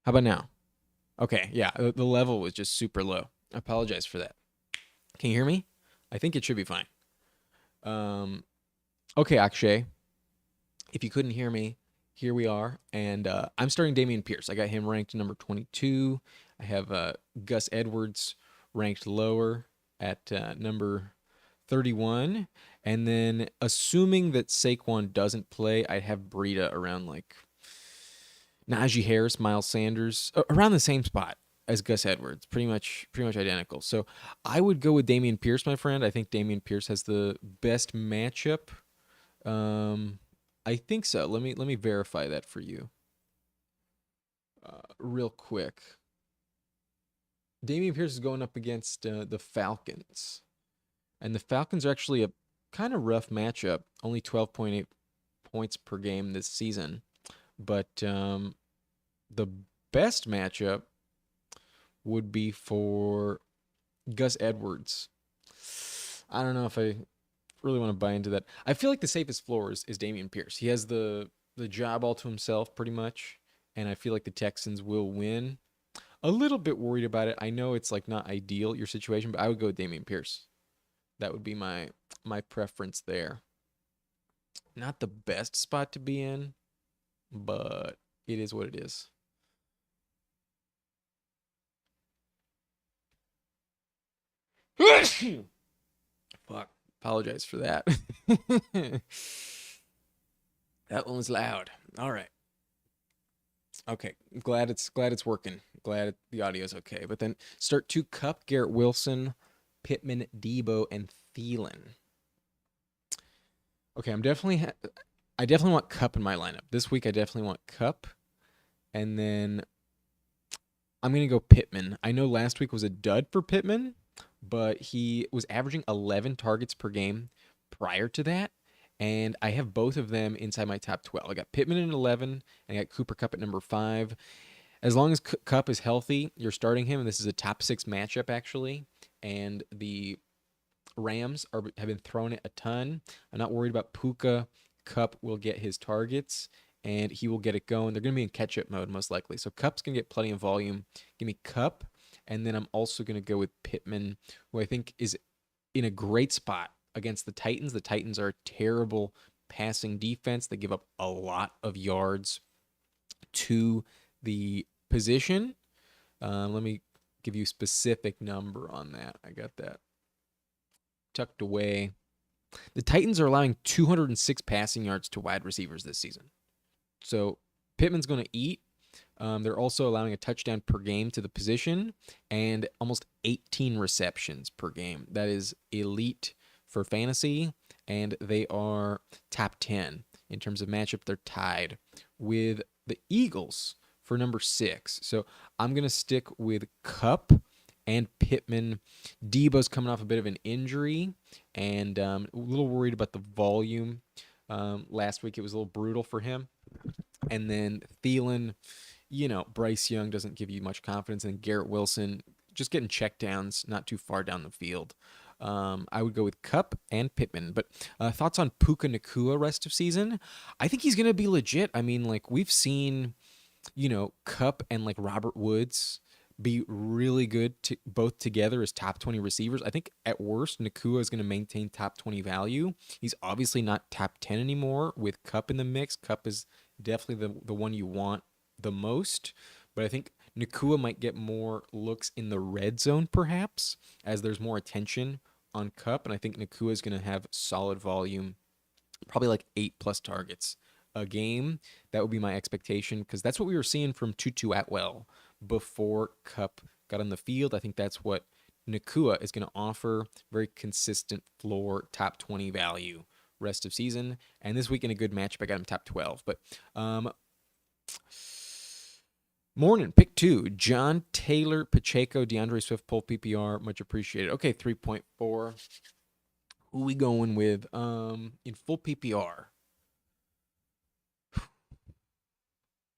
How about now? Okay, yeah, the level was just super low. I apologize for that. Can you hear me? I think it should be fine. Um, okay, Akshay, if you couldn't hear me, here we are, and I'm starting Damian Pierce. I got him ranked number 22. I have Gus Edwards ranked lower at number 31, and then assuming that Saquon doesn't play, I'd have Breida around like Najee Harris, Miles Sanders, around the same spot as Gus Edwards, pretty much identical. So I would go with Damian Pierce, my friend. I think Damian Pierce has the best matchup. Um, I think so. Let me verify that for you, real quick. Damian Pierce is going up against the Falcons, and the Falcons are actually a kind of rough matchup. Only 12.8 points per game this season, but the best matchup would be for Gus Edwards. I don't know if I really want to buy into that. I feel like the safest floor is Damian Pierce. He has the job all to himself pretty much, and I feel like the Texans will win. A little bit worried about it. I know it's like not ideal your situation, but I would go with Damian Pierce. That would be my preference there. Not the best spot to be in, but it is what it is. Fuck. Apologize for that. That one was loud. All right. Okay. Glad it's working. Glad the audio's okay. But then start two Cup, Garrett Wilson, Pittman, Debo, and Thielen. Okay, I definitely want Cup in my lineup. This week I definitely want Cup. And then I'm gonna go Pittman. I know last week was a dud for Pittman, but he was averaging 11 targets per game prior to that, and I have both of them inside my top 12. I got Pittman at 11, and I got Cooper Cup at number 5. As long as Cup is healthy, you're starting him, and this is a top 6 matchup actually. And the Rams have been throwing it a ton. I'm not worried about Puka. Cup will get his targets and he will get it going. They're going to be in catch up mode most likely. So Cup's going to get plenty of volume. Give me Cup. And then I'm also going to go with Pittman, who I think is in a great spot against the Titans. The Titans are a terrible passing defense. They give up a lot of yards to the position. Let me give you a specific number on that. I got that tucked away. The Titans are allowing 206 passing yards to wide receivers this season. So Pittman's going to eat. They're also allowing a touchdown per game to the position and almost 18 receptions per game. That is elite for fantasy, and they are top 10 in terms of matchup. They're tied with the Eagles for number 6. So I'm going to stick with Cup and Pittman. Debo's coming off a bit of an injury, and a little worried about the volume. Last week it was a little brutal for him. And then Thielen, Bryce Young doesn't give you much confidence. And Garrett Wilson just getting checkdowns not too far down the field. I would go with Cup and Pittman. But thoughts on Puka Nakua rest of season? I think he's going to be legit. I mean, like we've seen, Cup and like Robert Woods be really good both together as top 20 receivers. I think at worst, Nakua is going to maintain top 20 value. He's obviously not top 10 anymore with Cup in the mix. Cup is definitely the one you want the most. But I think Nakua might get more looks in the red zone, perhaps, as there's more attention on Cup. And I think Nakua is going to have solid volume, probably like 8+ targets a game. That would be my expectation because that's what we were seeing from Tutu Atwell before Cup got on the field. I think that's what Nakua is going to offer. Very consistent floor, top 20 value rest of season. And this week in a good matchup, I got him top 12. But morning, pick 2. John Taylor, Pacheco, DeAndre Swift, Pull PPR. Much appreciated. Okay, 3.4. Who we going with in full PPR?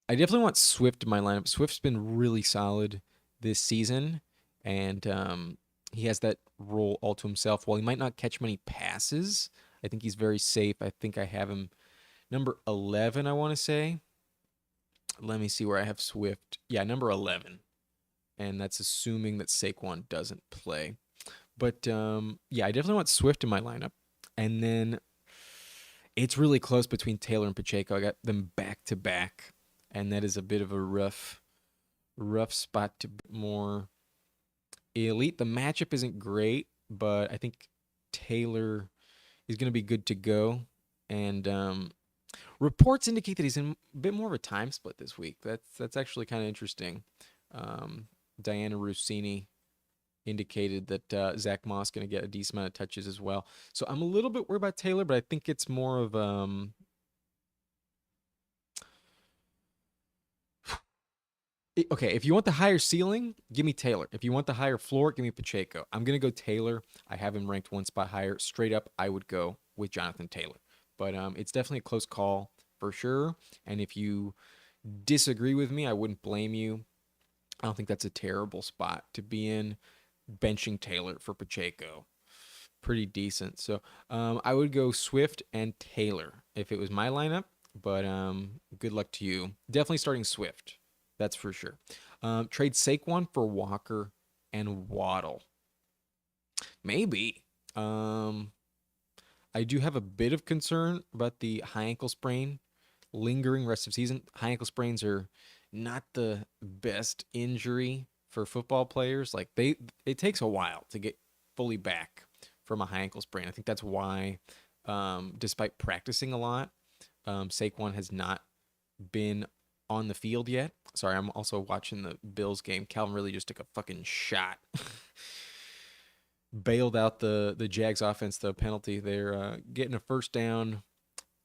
I definitely want Swift in my lineup. Swift's been really solid this season, and he has that role all to himself. While he might not catch many passes, I think he's very safe. I think I have him number 11, I want to say. Let me see where I have Swift. Yeah, number 11. And that's assuming that Saquon doesn't play. But yeah, I definitely want Swift in my lineup. And then it's really close between Taylor and Pacheco. I got them back to back, and that is a bit of a rough spot to be more elite. The matchup isn't great, but I think Taylor is going to be good to go. And reports indicate that he's in a bit more of a time split this week. That's actually kind of interesting. Um, Diana Rossini indicated that Zach Moss going to get a decent amount of touches as well. So I'm a little bit worried about Taylor, but I think it's more of okay, if you want the higher ceiling, give me Taylor. If you want the higher floor, give me Pacheco. I'm going to go Taylor. I have him ranked one spot higher. Straight up, I would go with Jonathan Taylor. But it's definitely a close call for sure. And if you disagree with me, I wouldn't blame you. I don't think that's a terrible spot to be in. Benching Taylor for Pacheco. Pretty decent. So I would go Swift and Taylor if it was my lineup. But good luck to you. Definitely starting Swift. That's for sure. Trade Saquon for Walker and Waddle. Maybe. I do have a bit of concern about the high ankle sprain lingering rest of season. High ankle sprains are not the best injury for football players. Like it takes a while to get fully back from a high ankle sprain. I think that's why, despite practicing a lot, Saquon has not been on the field yet. Sorry, I'm also watching the Bills game. Calvin really just took a fucking shot. Bailed out the Jags offense, the penalty. They're getting a first down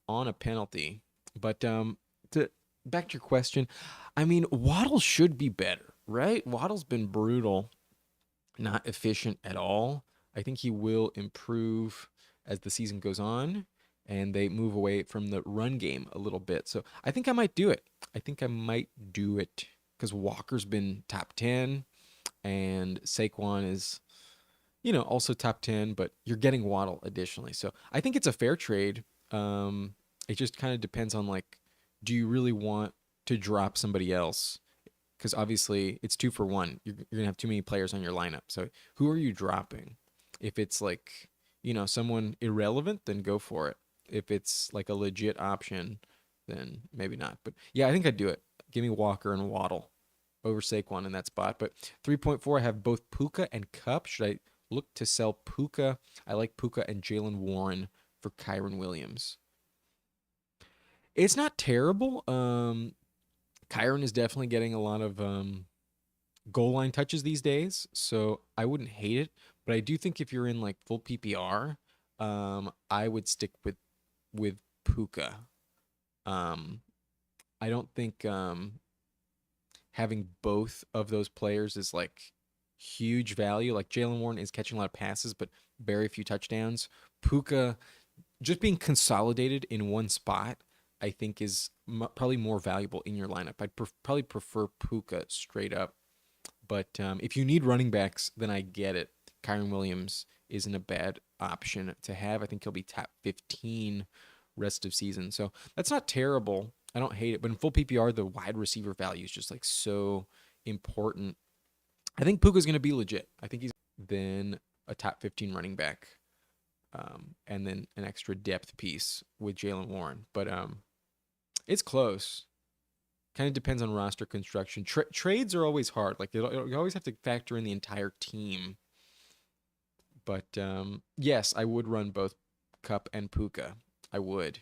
on a penalty. But to back to your question, I mean, Waddle should be better, right? Waddle's been brutal, not efficient at all. I think he will improve as the season goes on and they move away from the run game a little bit. So I think I might do it. I think I might do it because Walker's been top 10 and Saquon is, also top 10, but you're getting Waddle additionally. So I think it's a fair trade. It just kind of depends on like, do you really want to drop somebody else? Because obviously it's 2 for 1. You're going to have too many players on your lineup. So who are you dropping? If it's like, someone irrelevant, then go for it. If it's like a legit option, then maybe not. But yeah, I think I'd do it. Give me Walker and Waddle over Saquon in that spot. But 3.4, I have both Puka and Cup. Should I look to sell Puka? I like Puka and Jalen Warren for Kyron Williams. It's not terrible. Kyron is definitely getting a lot of goal line touches these days, so I wouldn't hate it. But I do think if you're in like full PPR, I would stick with Puka. Um, I don't think having both of those players is like huge value. Like Jalen Warren is catching a lot of passes, but very few touchdowns. Puka just being consolidated in one spot, I think is probably more valuable in your lineup. I'd probably prefer Puka straight up. But if you need running backs, then I get it. Kyron Williams isn't a bad option to have. I think he'll be top 15 rest of season. So that's not terrible. I don't hate it. But in full PPR, the wide receiver value is just like so important. I think Puka's going to be legit. I think he's then a top 15 running back. And then an extra depth piece with Jalen Warren. But it's close. Kind of depends on roster construction. Trades are always hard. Like you always have to factor in the entire team. But yes, I would run both Cup and Puka. I would.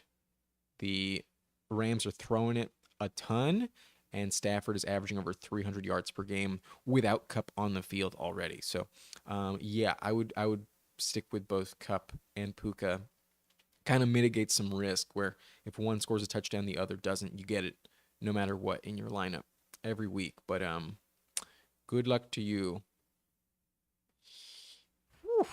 The Rams are throwing it a ton, and Stafford is averaging over 300 yards per game without Cup on the field already. So, yeah, I would stick with both Cup and Puka. Kind of mitigates some risk where if one scores a touchdown, the other doesn't. You get it no matter what in your lineup every week. But good luck to you. Whew.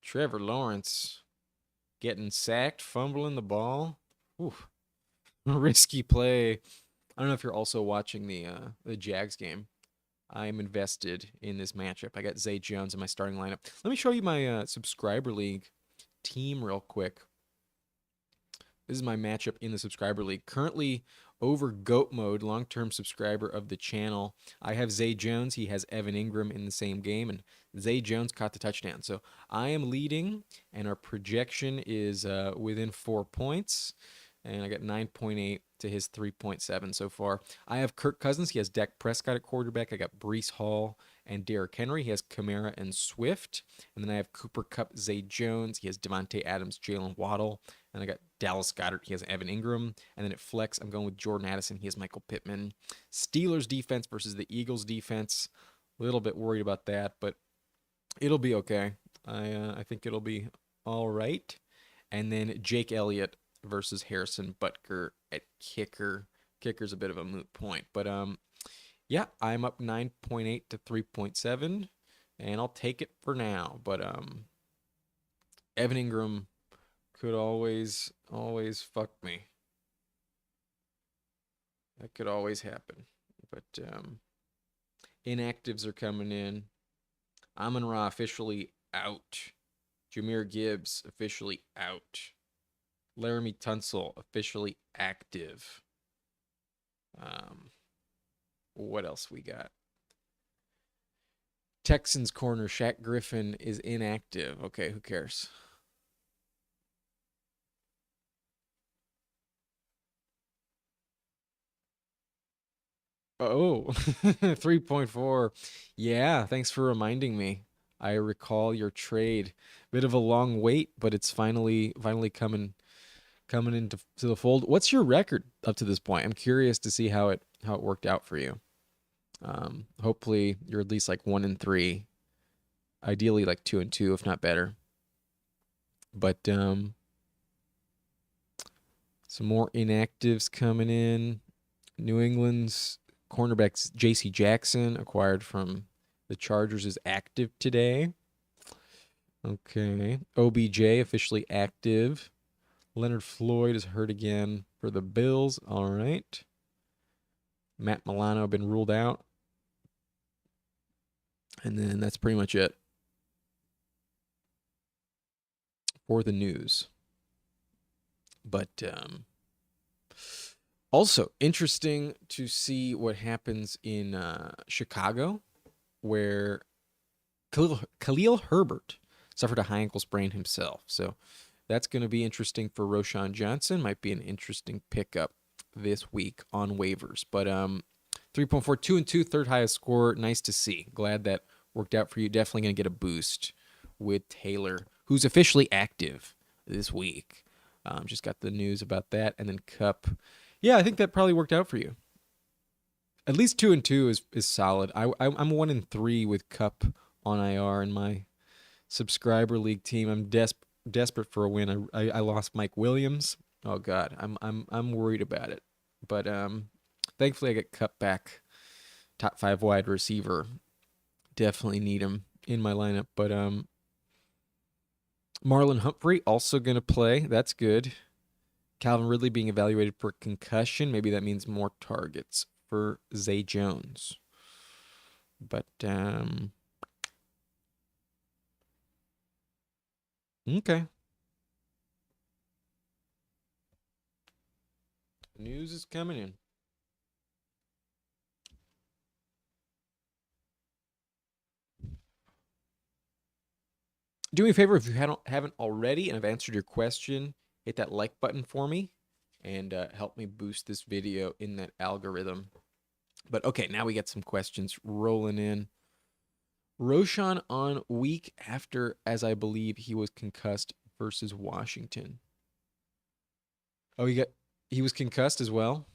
Trevor Lawrence getting sacked, fumbling the ball. Whew. Risky play. I don't know if you're also watching the Jags game. I am invested in this matchup. I got Zay Jones in my starting lineup. Let me show you my subscriber league team real quick. This is my matchup in the subscriber league. Currently over GOAT mode, long-term subscriber of the channel. I have Zay Jones. He has Evan Ingram in the same game, and Zay Jones caught the touchdown. So I am leading, and our projection is within 4 points. And I got 9.8 to his 3.7 so far. I have Kirk Cousins. He has Dak Prescott at quarterback. I got Breece Hall and Derrick Henry. He has Kamara and Swift. And then I have Cooper Kupp, Zay Jones. He has Devontae Adams, Jalen Waddle. And I got Dallas Goedert. He has Evan Ingram. And then at flex, I'm going with Jordan Addison. He has Michael Pittman. Steelers defense versus the Eagles defense. A little bit worried about that, but it'll be okay. I think it'll be all right. And then Jake Elliott versus Harrison Butker at kicker. Kicker's a bit of a moot point, but yeah, I'm up 9.8 to 3.7, and I'll take it for now. But Evan Ingram could always fuck me. That could always happen. But inactives are coming in. Amon-Ra officially out. Jahmyr Gibbs officially out. Laramie Tunsil officially active. What else we got? Texans corner Shaq Griffin is inactive. Okay, who cares? Oh, 3.4. Yeah, thanks for reminding me. I recall your trade. Bit of a long wait, but it's finally coming into the fold. What's your record up to this point? I'm curious to see how it worked out for you. Hopefully you're at least like 1-3, ideally like 2-2, if not better. But some more inactives coming in. New England's cornerback J.C. Jackson, acquired from the Chargers, is active today. Okay, OBJ officially active. Leonard Floyd is hurt again for the Bills. All right. Matt Milano been ruled out. And then that's pretty much it for the news. But also interesting to see what happens in Chicago, where Khalil Herbert suffered a high ankle sprain himself. So that's going to be interesting for Roschon Johnson. Might be an interesting pickup this week on waivers. But 3.4, 2-2, third highest score. Nice to see. Glad that worked out for you. Definitely going to get a boost with Taylor, who's officially active this week. Just got the news about that. And then Kupp. Yeah, I think that probably worked out for you. At least 2-2 is solid. I'm 1-3 with Kupp on IR in my subscriber league team. I'm desperate for a win. I lost Mike Williams. Oh God, I'm worried about it. But thankfully I get Kupp back. Top 5 wide receiver. Definitely need him in my lineup. But Marlon Humphrey also gonna play. That's good. Calvin Ridley being evaluated for concussion. Maybe that means more targets for Zay Jones. But okay. News is coming in. Do me a favor, if you haven't already and I've answered your question, hit that like button for me and help me boost this video in that algorithm. But okay, now we get some questions rolling in. Roschon on week after, as I believe he was concussed versus Washington. Oh, he was concussed as well.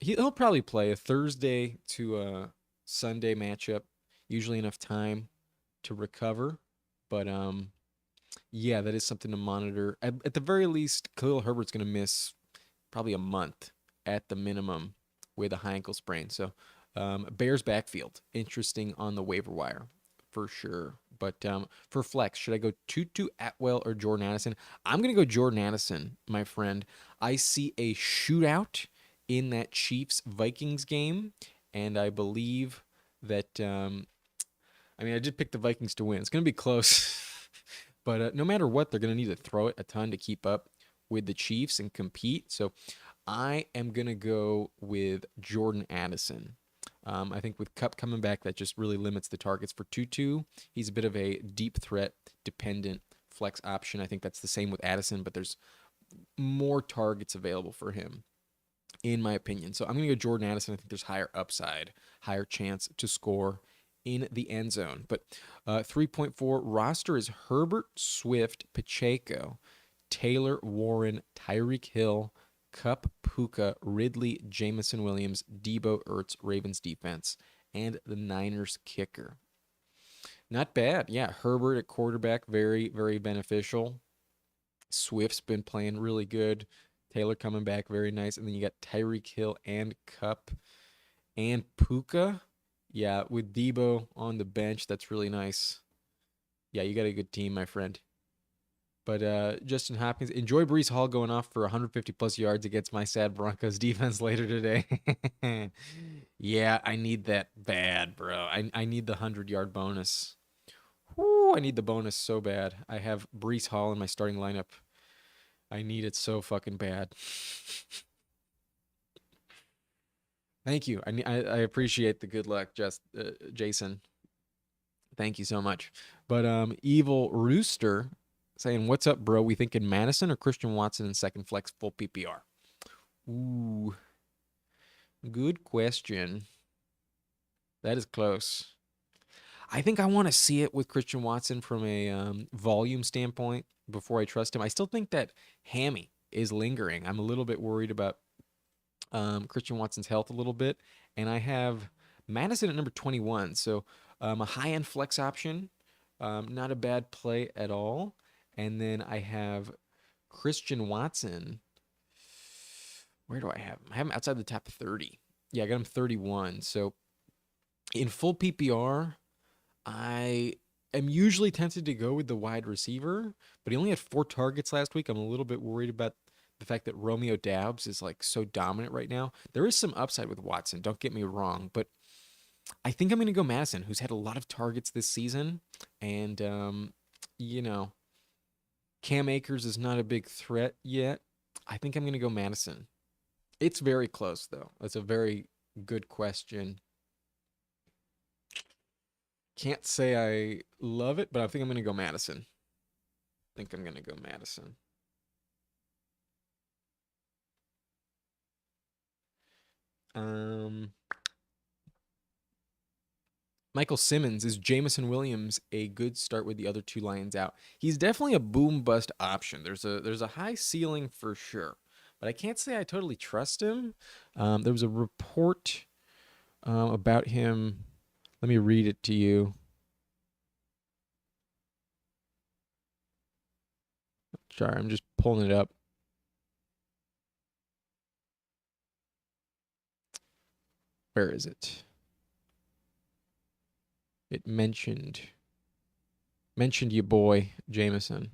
He'll probably play a Thursday to a Sunday matchup. Usually enough time to recover, but yeah, that is something to monitor. At the very least, Khalil Herbert's going to miss probably a month at the minimum with a high ankle sprain. So Bears backfield, interesting on the waiver wire for sure. But for flex, should I go Tutu Atwell or Jordan Addison? I'm going to go Jordan Addison, my friend. I see a shootout in that Chiefs-Vikings game, and I believe that, I did pick the Vikings to win. It's going to be close, but no matter what, they're going to need to throw it a ton to keep up with the Chiefs and compete. So I am going to go with Jordan Addison. I think with Cup coming back, that just really limits the targets for Tutu. He's a bit of a deep threat dependent flex option. I think that's the same with Addison, but there's more targets available for him, in my opinion. So I'm going to go Jordan Addison. I think there's higher upside, higher chance to score in the end zone. But 3.4 roster is Herbert, Swift, Pacheco, Taylor, Warren, Tyreek Hill, Cup, Puka, Ridley, Jamison Williams, Debo, Ertz, Ravens defense, and the Niners kicker. Not bad. Yeah, Herbert at quarterback, very, very beneficial. Swift's been playing really good. Taylor coming back, very nice. And then you got Tyreek Hill and Cup and Puka. Yeah, with Debo on the bench, that's really nice. Yeah, you got a good team, my friend. But Justin Hopkins, enjoy Brees Hall going off for 150 plus yards against my sad Broncos defense later today. Yeah, I need that bad, bro. I need the 100-yard bonus. Woo, I need the bonus so bad. I have Brees Hall in my starting lineup. I need it so fucking bad. Thank you. I appreciate the good luck, Jason. Thank you so much. But Evil Rooster saying, "What's up, bro? We thinking Madison or Christian Watson in second flex full PPR?" Ooh, good question. That is close. I think I want to see it with Christian Watson from a volume standpoint before I trust him. I still think that hammy is lingering. I'm a little bit worried about Christian Watson's health a little bit, and I have Madison at number 21. So a high-end flex option, not a bad play at all. And then I have Christian Watson. Where do I have him? I have him outside the top 30. Yeah, I got him 31. So in full PPR, I am usually tempted to go with the wide receiver, but he only had 4 targets last week. I'm a little bit worried about the fact that Romeo Doubs is like so dominant right now. There is some upside with Watson, don't get me wrong, but I think I'm going to go Madison, who's had a lot of targets this season. And, you know, Cam Akers is not a big threat yet. I think I'm going to go Madison. It's very close, though. That's a very good question. Can't say I love it, but I think I'm going to go Madison. I think I'm going to go Madison. Um, Michael Simmons, is Jamison Williams a good start with the other two Lions out? He's definitely a boom bust option. There's a high ceiling for sure, but I can't say I totally trust him. There was a report about him. Let me read it to you. Sorry, I'm just pulling it up. Where is it? It mentioned you boy Jameson.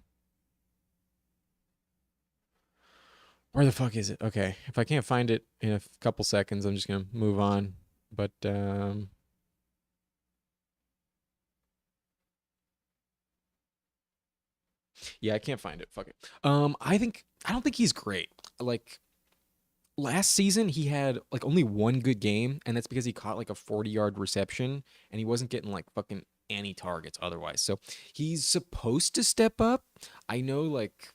Where the fuck is it? Okay, if I can't find it in a couple seconds, I'm just gonna move on. But yeah, I can't find it. Fuck it. I don't think he's great. Like last season, he had like only one good game, and that's because he caught like a 40-yard reception, and he wasn't getting like fucking any targets otherwise. So he's supposed to step up. I know like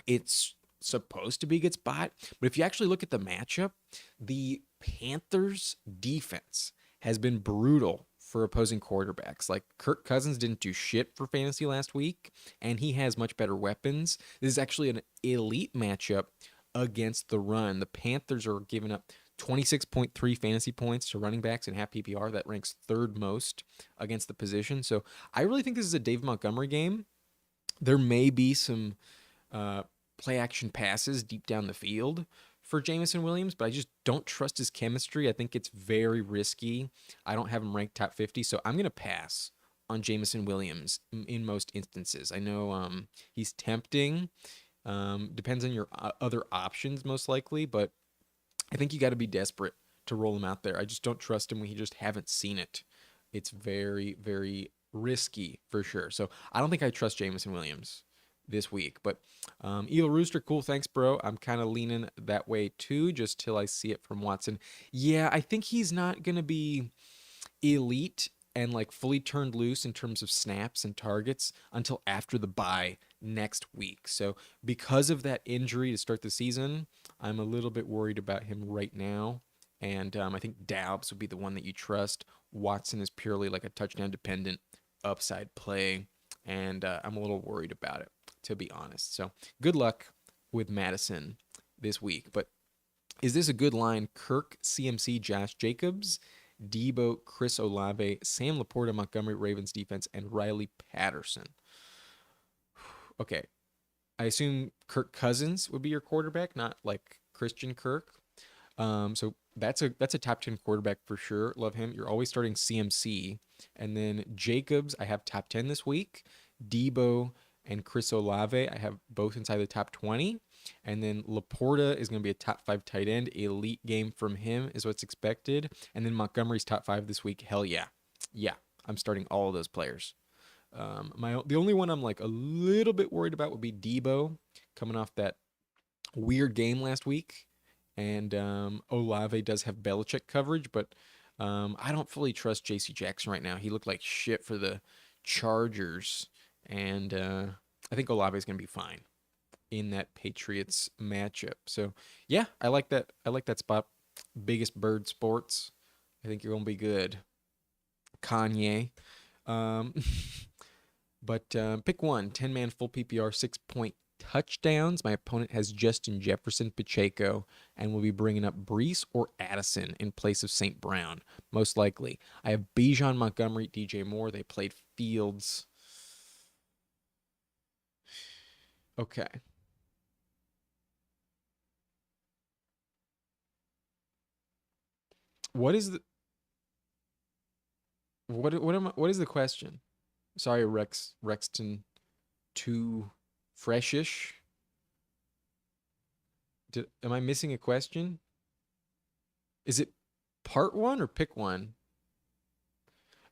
it's supposed to be good spot, but if you actually look at the matchup, the Panthers defense has been brutal for opposing quarterbacks. Like Kirk Cousins didn't do shit for fantasy last week, and he has much better weapons. This is actually an elite matchup against the run. The Panthers are giving up 26.3 fantasy points to running backs in half PPR. That ranks third most against the position. So I really think this is a Dave Montgomery game. There may be some uh, play action passes deep down the field for Jamison Williams, but I just don't trust his chemistry. I think it's very risky. I don't have him ranked top 50, so I'm going to pass on Jamison Williams in most instances. I know he's tempting. Depends on your other options, most likely, but I think you got to be desperate to roll him out there. I just don't trust him when you just haven't seen it. It's very, very risky for sure. So I don't think I trust Jamison Williams this week. But Evil Rooster, cool. Thanks, bro. I'm kind of leaning that way too, just till I see it from Watson. Yeah, I think he's not going to be elite and like fully turned loose in terms of snaps and targets until after the bye next week. So because of that injury to start the season, I'm a little bit worried about him right now. And I think Doubs would be the one that you trust. Watson is purely like a touchdown dependent upside play, and I'm a little worried about it, to be honest. So good luck with Madison this week. But is this a good line? Kirk, CMC, Josh Jacobs, Debo, Chris Olave, Sam Laporta, Montgomery, Ravens defense, and Riley Patterson. Okay, I assume Kirk Cousins would be your quarterback, not like Christian Kirk. So that's a top 10 quarterback for sure. Love him. You're always starting CMC, and then Jacobs. I have top 10 this week. Debo and Chris Olave. I have both inside the top 20. And then Laporta is going to be a top 5 tight end. Elite game from him is what's expected. And then Montgomery's top 5 this week. Hell yeah, yeah. I'm starting all of those players. The only one I'm like a little bit worried about would be Debo coming off that weird game last week. And Olave does have Belichick coverage, but I don't fully trust J.C. Jackson right now. He looked like shit for the Chargers, and I think Olave is going to be fine in that Patriots matchup. So yeah, I like that. I like that spot. Biggest Bird Sports. I think you're going to be good. Kanye. Um, But pick one 10-man full PPR, 6-point touchdowns. My opponent has Justin Jefferson, Pacheco, and will be bringing up Brees or Addison in place of St. Brown, most likely. I have Bijan, Montgomery, DJ Moore. They played Fields. Okay. What is the what is the question? Sorry, Rexton, too freshish. Am I missing a question? Is it part one or pick one?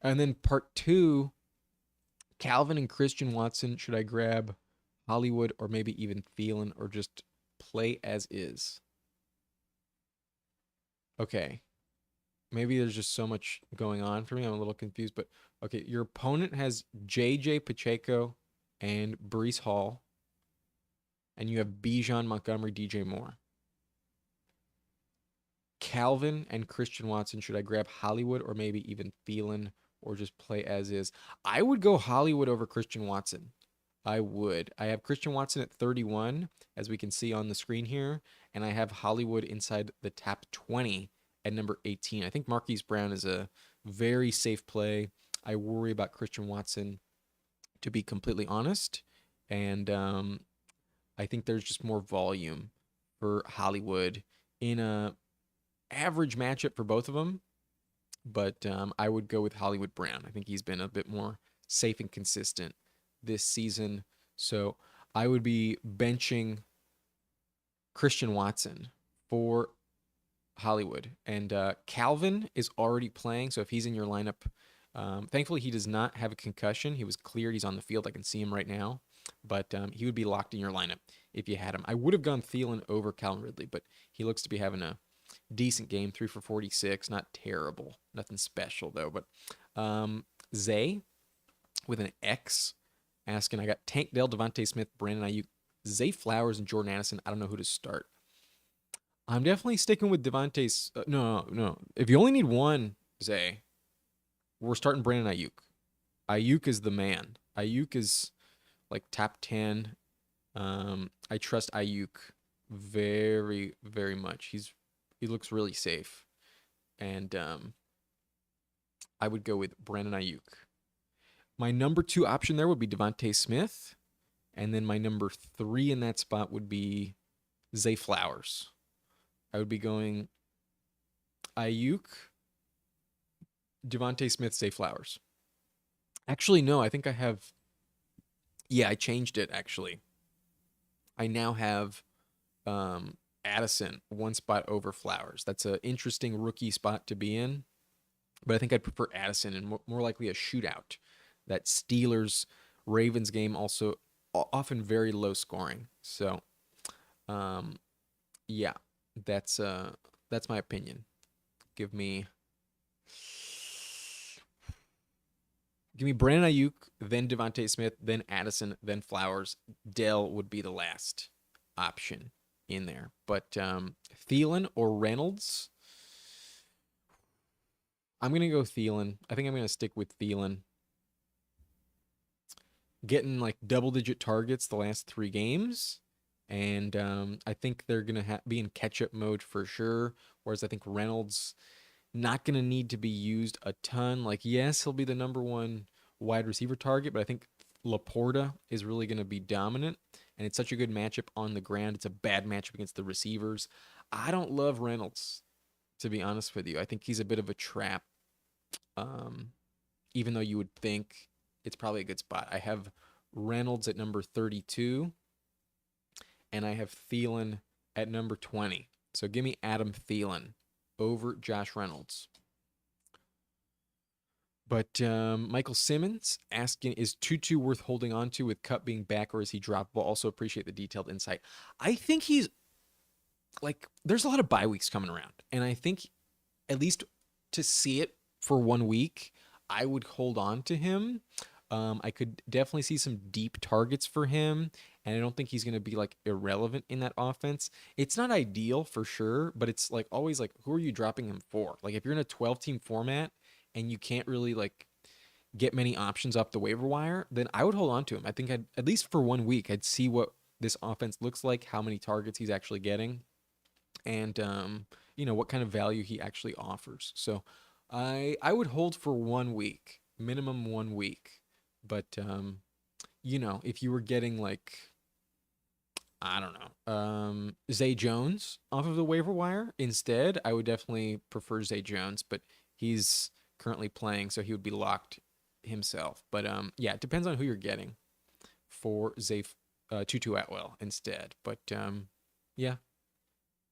And then part two, Calvin and Christian Watson. Should I grab Hollywood or maybe even Thielen or just play as is? Okay. Maybe there's just so much going on for me. I'm a little confused, but okay. Your opponent has JJ Pacheco and Brees Hall, and you have Bijan, Montgomery, DJ Moore. Calvin and Christian Watson. Should I grab Hollywood or maybe even Thielen or just play as is? I would go Hollywood over Christian Watson. I would. I have Christian Watson at 31, as we can see on the screen here, and I have Hollywood inside the top 20 at number 18. I think Marquise Brown is a very safe play. I worry about Christian Watson, to be completely honest, and I think there's just more volume for Hollywood in a average matchup for both of them, but I would go with Hollywood Brown. I think he's been a bit more safe and consistent this season. So I would be benching Christian Watson for Hollywood. And Calvin is already playing. So if he's in your lineup, thankfully he does not have a concussion. He was cleared. He's on the field. I can see him right now. But he would be locked in your lineup if you had him. I would have gone Thielen over Calvin Ridley, but he looks to be having a decent game, 3 for 46, not terrible, nothing special though. But Zay with an X asking, I got Tank Dell, Devontae Smith, Brandon Ayuk, Zay Flowers, and Jordan Addison. I don't know who to start. I'm definitely sticking with Devontae's. No. If you only need one, Zay, we're starting Brandon Ayuk. Ayuk is the man. Ayuk is like top 10. I trust Ayuk very, very much. He looks really safe. And I would go with Brandon Ayuk. My number 2 option there would be Devontae Smith. And then my number 3 in that spot would be Zay Flowers. I would be going Ayuk, Devontae Smith, Zay Flowers. Actually, no, I think I have. Yeah, I changed it actually. I now have Addison one spot over Flowers. That's an interesting rookie spot to be in, but I think I'd prefer Addison and more likely a shootout. That Steelers Ravens game also often very low scoring. So, um, yeah, that's uh that's my opinion. Give me Give me Brandon Ayuk, then Devontae Smith, then Addison, then Flowers. Dell would be the last option in there. But Thielen or Reynolds, I'm gonna go Thielen. I think I'm gonna stick with Thielen. Getting like double-digit targets the last 3 games, and I think they're gonna be in catch-up mode for sure. Whereas I think Reynolds not going to need to be used a ton. Like, yes, he'll be the number one wide receiver target, but I think Laporta is really going to be dominant. And it's such a good matchup on the ground. It's a bad matchup against the receivers. I don't love Reynolds, to be honest with you. I think he's a bit of a trap, um, even though you would think it's probably a good spot. I have Reynolds at number 32, and I have Thielen at number 20. So give me Adam Thielen over Josh Reynolds. But Michael Simmons asking, is Tutu worth holding on to with Cup being back, or is he droppable? Also appreciate the detailed insight. I think he's like, there's a lot of bye weeks coming around. And I think at least to see it for 1 week, I would hold on to him. I could definitely see some deep targets for him, and I don't think he's going to be like irrelevant in that offense. It's not ideal for sure, but it's like always like, who are you dropping him for? Like if you're in a 12-team format and you can't really like get many options off the waiver wire, then I would hold on to him. I think I'd at least for 1 week, I'd see what this offense looks like, how many targets he's actually getting, and what kind of value he actually offers. So I would hold for 1 week, minimum 1 week. But if you were getting like, I don't know, Zay Jones off of the waiver wire instead, I would definitely prefer Zay Jones, but he's currently playing, so he would be locked himself. But yeah, it depends on who you're getting for Zay Tutu Atwell instead. But yeah,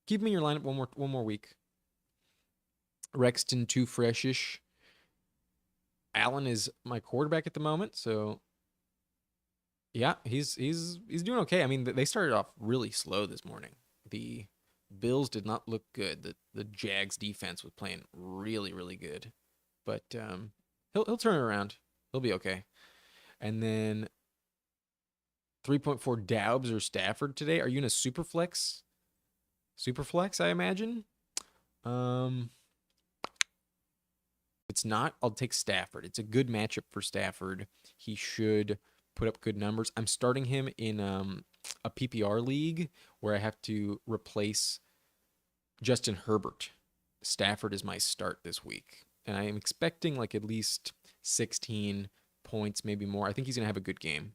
keep him in your lineup one more week. Rexton too freshish. Allen is my quarterback at the moment, so yeah, he's doing okay. I mean, they started off really slow this morning. The Bills did not look good. The Jags defense was playing really really good, but he'll turn it around. He'll be okay. And then 3.4 Daubs or Stafford today. Are you in a super flex? Super flex, I imagine. Um, if it's not, I'll take Stafford. It's a good matchup for Stafford. He should put up good numbers. I'm starting him in a PPR league where I have to replace Justin Herbert. Stafford is my start this week, and I am expecting like at least 16 points, maybe more. I think he's going to have a good game.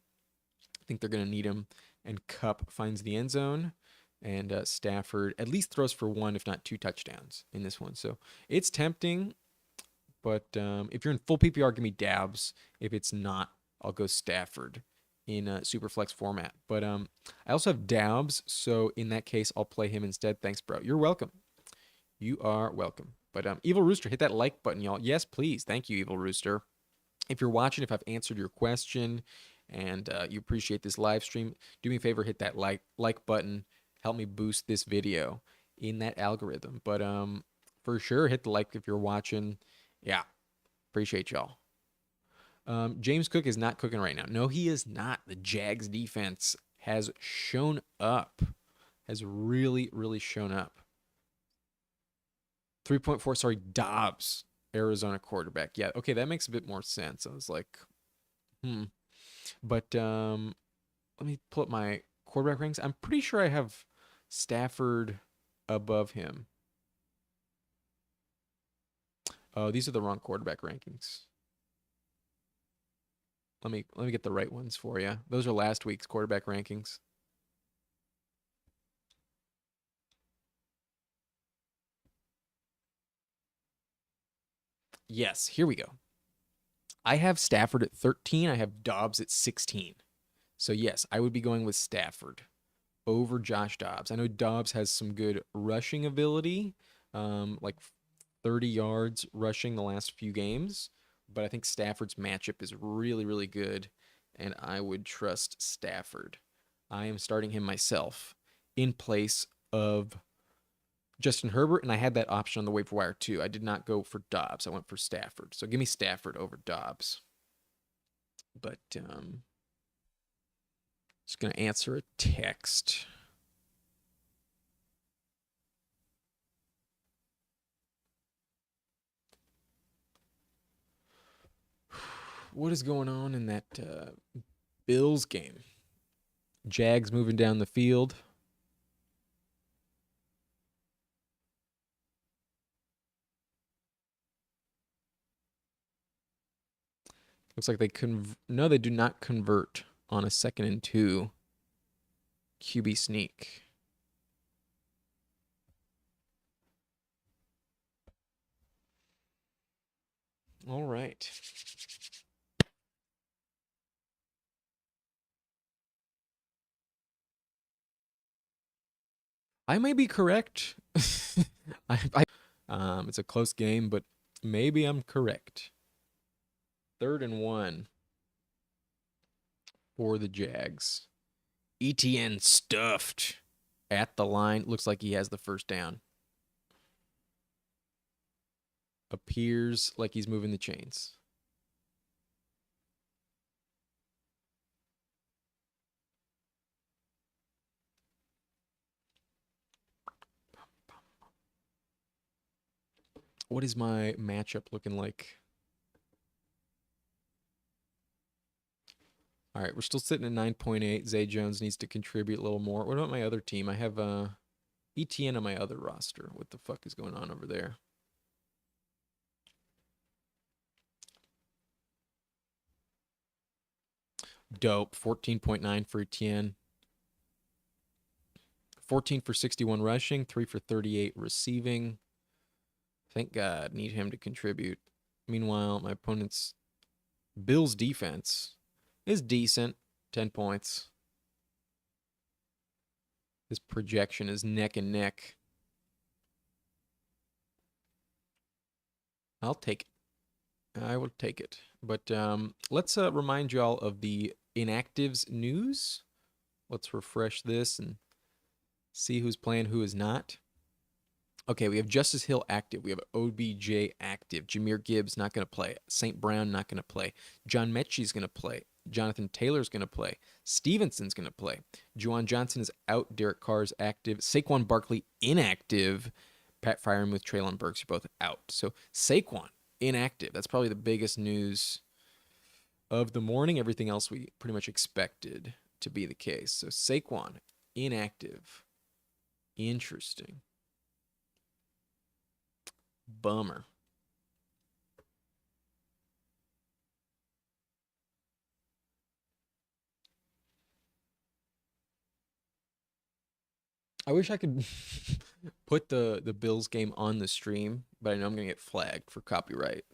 I think they're going to need him, and Kupp finds the end zone, and Stafford at least throws for 1, if not 2 touchdowns in this one. So it's tempting, but if you're in full PPR, give me Daubs. If it's not, I'll go Stafford in a super flex format. But I also have Daubs, so in that case, I'll play him instead. Thanks, bro. You're welcome. You are welcome. But Evil Rooster, hit that like button, y'all. Yes, please. Thank you, Evil Rooster. If you're watching, if I've answered your question and you appreciate this live stream, do me a favor, hit that like button. Help me boost this video in that algorithm. But for sure, hit the like if you're watching. Yeah, appreciate y'all. James Cook is not cooking right now. No, he is not. The Jags defense has shown up, has really, really shown up. 3.4, sorry, Dobbs, Arizona quarterback. Yeah, okay, that makes a bit more sense. I was like, But let me pull up my quarterback ranks. I'm pretty sure I have Stafford above him. Oh, these are the wrong quarterback rankings. Let me get the right ones for you. Those are last week's quarterback rankings. Yes, here we go. I have Stafford at 13. I have Dobbs at 16. So yes, I would be going with Stafford over Josh Dobbs. I know Dobbs has some good rushing ability, like 30 yards rushing the last few games, but I think Stafford's matchup is really, really good. and I would trust Stafford. I am starting him myself in place of Justin Herbert, and I had that option on the waiver wire too. I did not go for Dobbs. I went for Stafford. So give me Stafford over Dobbs. But just gonna answer a text. What is going on in that Bills game? Jags moving down the field. Looks like they no, they do not convert on a 2nd and 2 QB sneak. All right. I may be correct. It's a close game, but maybe I'm correct. 3rd and 1 for the Jags. ETN stuffed at the line. Looks like he has the first down. Appears like he's moving the chains. What is my matchup looking like? All right, we're still sitting at 9.8. Zay Jones needs to contribute a little more. What about my other team? I have ETN on my other roster. What the fuck is going on over there? Dope. 14.9 for ETN. 14 for 61 rushing, 3 for 38 receiving. Thank God. Need him to contribute. Meanwhile, my opponent's Bills defense is decent. 10 points. His projection is neck and neck. I'll take it. I will take it. But let's remind y'all of the inactives news. Let's refresh this and see who's playing, who is not. Okay, we have Justice Hill active. We have OBJ active. Jahmyr Gibbs not going to play. St. Brown not going to play. John Mechie's going to play. Jonathan Taylor's going to play. Stevenson's going to play. Juwan Johnson is out. Derek Carr's active. Saquon Barkley inactive. Pat Freiermuth, Treylon Burks are both out. So Saquon inactive. That's probably the biggest news of the morning. Everything else we pretty much expected to be the case. So Saquon inactive. Interesting. Bummer. I wish I could put the Bills game on the stream, but I know I'm gonna get flagged for copyright.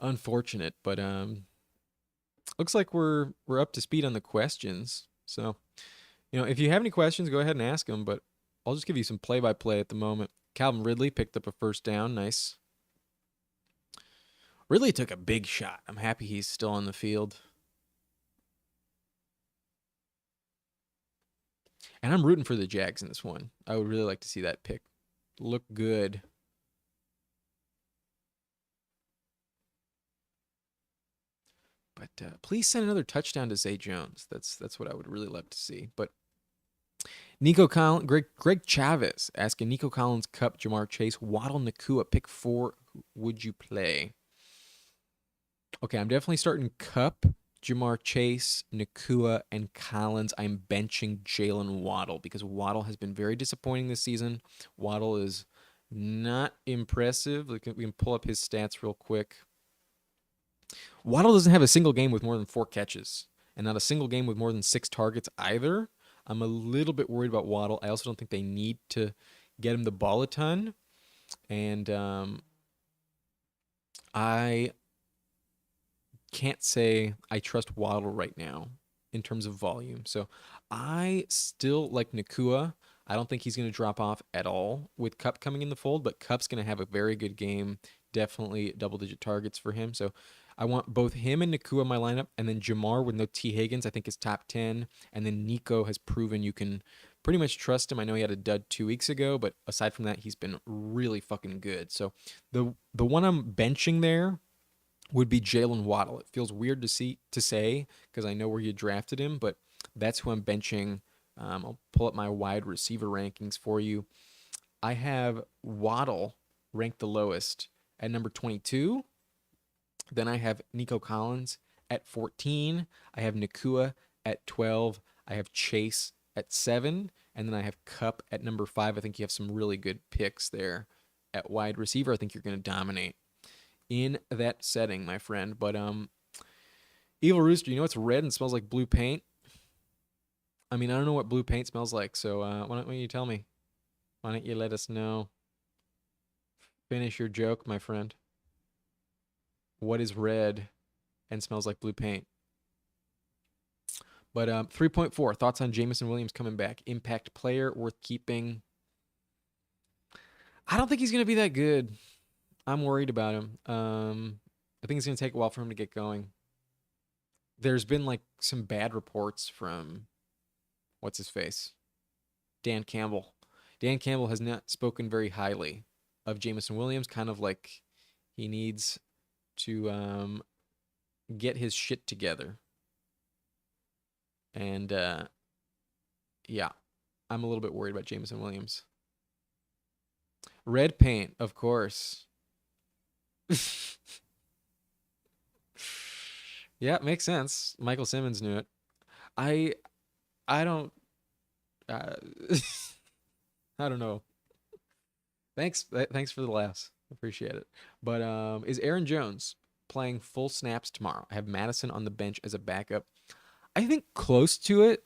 Unfortunate, but looks like we're up to speed on the questions. So, if you have any questions, go ahead and ask them, but I'll just give you some play-by-play at the moment. Calvin Ridley picked up a first down. Nice. Ridley took a big shot. I'm happy he's still on the field. And I'm rooting for the Jags in this one. I would really like to see that pick look good. But please send another touchdown to Zay Jones. That's what I would really love to see. But Nico Collins, Greg Chavez asking Nico Collins, Cup, Jamar Chase, Waddle, Nakua, pick 4. Who would you play? Okay, I'm definitely starting Cup, Jamar Chase, Nakua, and Collins. I'm benching Jalen Waddle because Waddle has been very disappointing this season. Waddle is not impressive. We can pull up his stats real quick. Waddle doesn't have a single game with more than 4 catches, and not a single game with more than 6 targets either. I'm a little bit worried about Waddle. I also don't think they need to get him the ball a ton. And I can't say I trust Waddle right now in terms of volume. So I still like Nakua. I don't think he's going to drop off at all with Cup coming in the fold, but Cup's going to have a very good game. Definitely double-digit targets for him. So I want both him and Nakua in my lineup, and then Jamar with no T. Higgins, I think is top 10. And then Nico has proven you can pretty much trust him. I know he had a dud 2 weeks ago, but aside from that, he's been really fucking good. So the one I'm benching there would be Jalen Waddle. It feels weird to say because I know where you drafted him, but that's who I'm benching. I'll pull up my wide receiver rankings for you. I have Waddle ranked the lowest at number 22. Then I have Nico Collins at 14. I have Nakua at 12. I have Chase at 7. And then I have Cup at number 5. I think you have some really good picks there at wide receiver. I think you're going to dominate in that setting, my friend. But Evil Rooster, you know it's red and smells like blue paint? I mean, I don't know what blue paint smells like, so why don't you tell me? Why don't you let us know? Finish your joke, my friend. What is red and smells like blue paint? But 3.4, thoughts on Jameson Williams coming back? Impact player, worth keeping? I don't think he's going to be that good. I'm worried about him. I think it's going to take a while for him to get going. There's been like some bad reports from, what's his face? Dan Campbell. Dan Campbell has not spoken very highly of Jameson Williams, kind of like he needs to get his shit together. And yeah, I'm a little bit worried about Jameson Williams. Red paint, of course. Yeah, it makes sense. Michael Simmons knew it. I I don't uh, I don't know. Thanks for the laughs. Appreciate it. But is Aaron Jones playing full snaps tomorrow? I have Madison on the bench as a backup. I think close to it,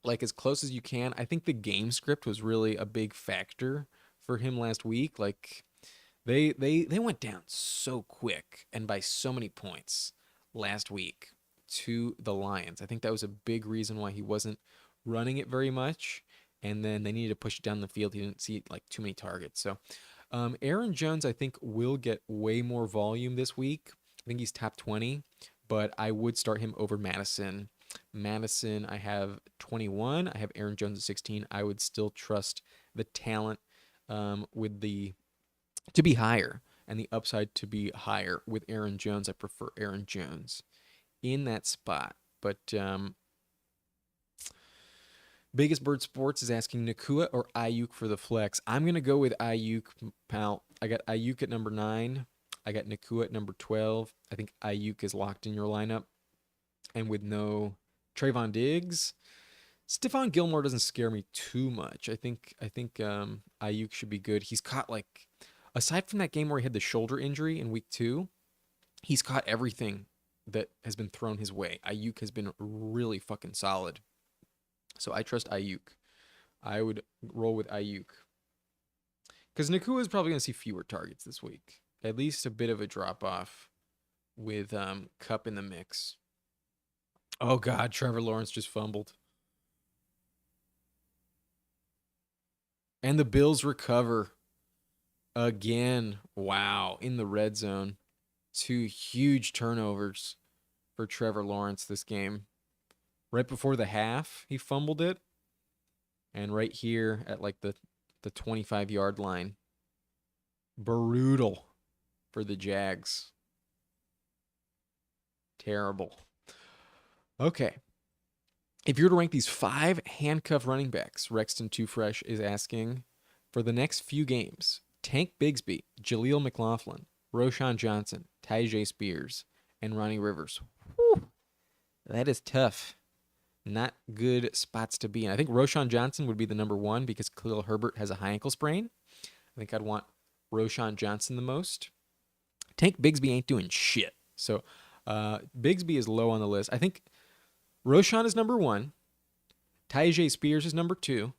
like as close as you can. I think the game script was really a big factor for him last week. Like they went down so quick and by so many points last week to the Lions. I think that was a big reason why he wasn't running it very much. And then they needed to push it down the field. He didn't see like too many targets. So Aaron Jones, I think, will get way more volume this week. I think he's top 20, but I would start him over Madison. Madison, I have 21. I have Aaron Jones at 16. I would still trust the talent with the to be higher and the upside to be higher with Aaron Jones. I prefer Aaron Jones in that spot. But Biggest Bird Sports is asking Nakua or Ayuk for the flex. I'm going to go with Ayuk, pal. I got Ayuk at number 9. I got Nakua at number 12. I think Ayuk is locked in your lineup. And with no Trayvon Diggs, Stephon Gilmore doesn't scare me too much. I think Ayuk should be good. He's caught like, aside from that game where he had the shoulder injury in week 2, he's caught everything that has been thrown his way. Ayuk has been really fucking solid. So I trust Ayuk. I would roll with Ayuk. Because Nakua is probably going to see fewer targets this week. At least a bit of a drop off with Cup in the mix. Oh, God. Trevor Lawrence just fumbled. And the Bills recover again. Wow. In the red zone. 2 huge turnovers for Trevor Lawrence this game. Right before the half, he fumbled it. And right here at like the 25-yard line. Brutal for the Jags. Terrible. Okay. If you were to rank these 5 handcuff running backs, Rexton Too Fresh is asking, for the next few games, Tank Bigsby, Jaleel McLaughlin, Roshan Johnson, Tyjae Spears, and Ronnie Rivers. Whew. That is tough. Not good spots to be in. I think Roshan Johnson would be the number 1 because Khalil Herbert has a high ankle sprain. I think I'd want Roshan Johnson the most. Tank Bigsby ain't doing shit. So Bigsby is low on the list. I think Roshan is number 1. Tyjae Spears is number 2.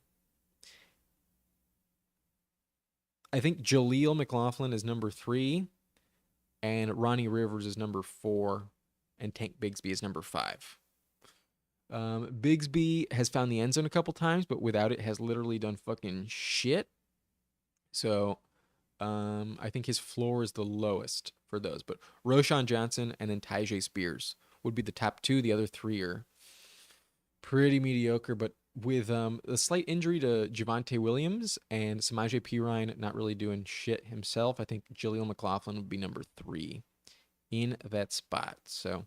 I think Jaleel McLaughlin is number 3. And Ronnie Rivers is number 4. And Tank Bigsby is number 5. Bigsby has found the end zone a couple times, but without it has literally done fucking shit. So I think his floor is the lowest for those. But Roshan Johnson and then Tyjae Spears would be the top two. The other three are pretty mediocre, but with a slight injury to Javonte Williams and Samaje Perine not really doing shit himself, I think Jaleel McLaughlin would be number 3 in that spot. So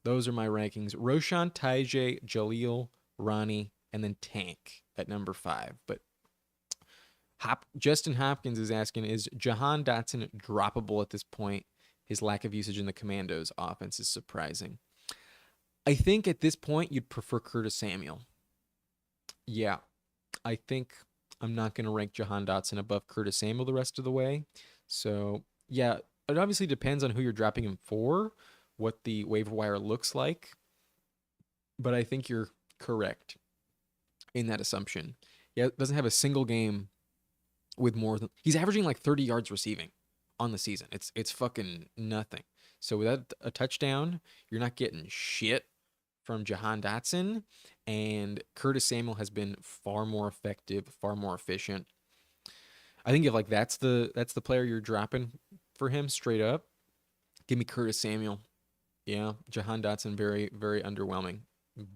those are my rankings. Roshan, Tyjae, Jaleel, Ronnie, and then Tank at number 5. But Justin Hopkins is asking, is Jahan Dotson droppable at this point? His lack of usage in the Commandos offense is surprising. I think at this point you'd prefer Curtis Samuel. Yeah, I think I'm not going to rank Jahan Dotson above Curtis Samuel the rest of the way. So, yeah, it obviously depends on who you're dropping him for, what the waiver wire looks like. But I think you're correct in that assumption. Yeah, doesn't have a single game with more than... He's averaging like 30 yards receiving on the season. It's fucking nothing. So without a touchdown, you're not getting shit from Jahan Dotson, and Curtis Samuel has been far more effective, far more efficient. I think if like that's the player you're dropping for him straight up, give me Curtis Samuel. Yeah, Jahan Dotson very very underwhelming.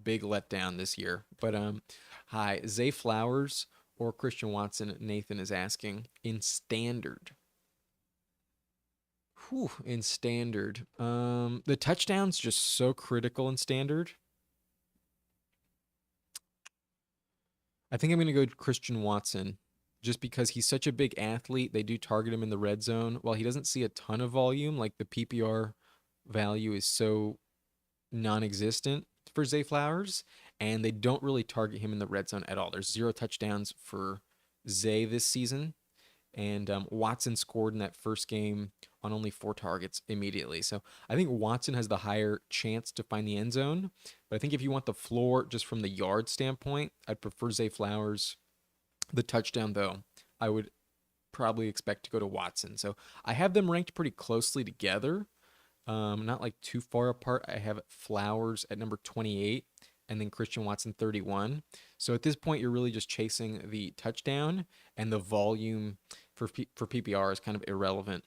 Big letdown this year. But hi, Zay Flowers or Christian Watson, Nathan is asking in standard. In standard. The touchdown's just so critical in standard. I think I'm going to go Christian Watson just because he's such a big athlete. They do target him in the red zone. While he doesn't see a ton of volume, like the PPR value is so non-existent for Zay Flowers, and they don't really target him in the red zone at all. There's 0 touchdowns for Zay this season, and Watson scored in that first game on only 4 targets immediately. So I think Watson has the higher chance to find the end zone. But I think if you want the floor just from the yard standpoint, I'd prefer Zay Flowers. The touchdown, though, I would probably expect to go to Watson. So I have them ranked pretty closely together, not like too far apart. I have Flowers at number 28 and then Christian Watson 31. So at this point, you're really just chasing the touchdown, and the volume for PPR is kind of irrelevant.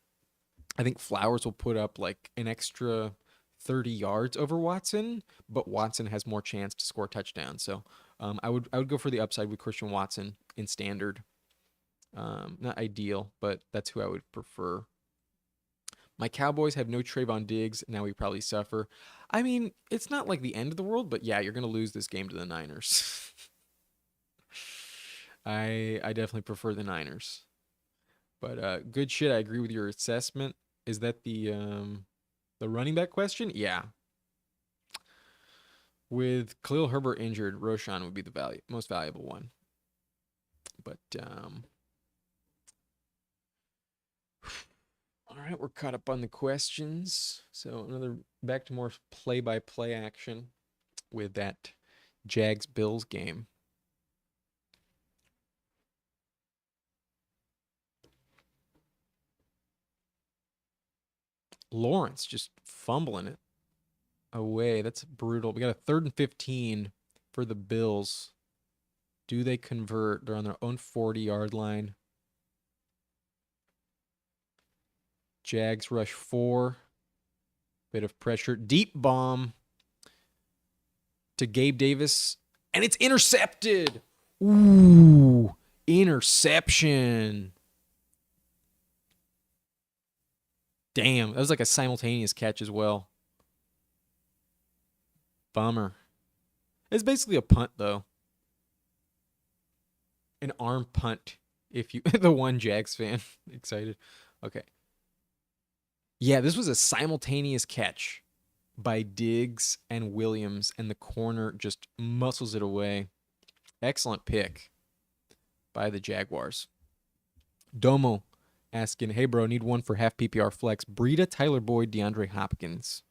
I think Flowers will put up like an extra 30 yards over Watson, but Watson has more chance to score touchdowns. So I would go for the upside with Christian Watson in standard. Not ideal, but that's who I would prefer. My Cowboys have no Trayvon Diggs. Now we probably suffer. I mean, it's not like the end of the world, but yeah, you're going to lose this game to the Niners. I definitely prefer the Niners. But good shit. I agree with your assessment. Is that the running back question? Yeah. With Khalil Herbert injured, Roshan would be the most valuable one. But all right, we're caught up on the questions. So another back to more play-by-play action with that Jags-Bills game. Lawrence just fumbling it away. That's brutal. We got a 3rd and 15 for the Bills. Do they convert? They're on their own 40-yard line. Jags rush 4. Bit of pressure. Deep bomb to Gabe Davis. And it's intercepted. Ooh, interception. Damn, that was like a simultaneous catch as well. Bummer. It's basically a punt, though. An arm punt, if you... the one Jags fan. Excited. Okay. Yeah, this was a simultaneous catch by Diggs and Williams, and the corner just muscles it away. Excellent pick by the Jaguars. Domo asking, hey, bro, need one for half PPR flex. Breida, Tyler Boyd, DeAndre Hopkins.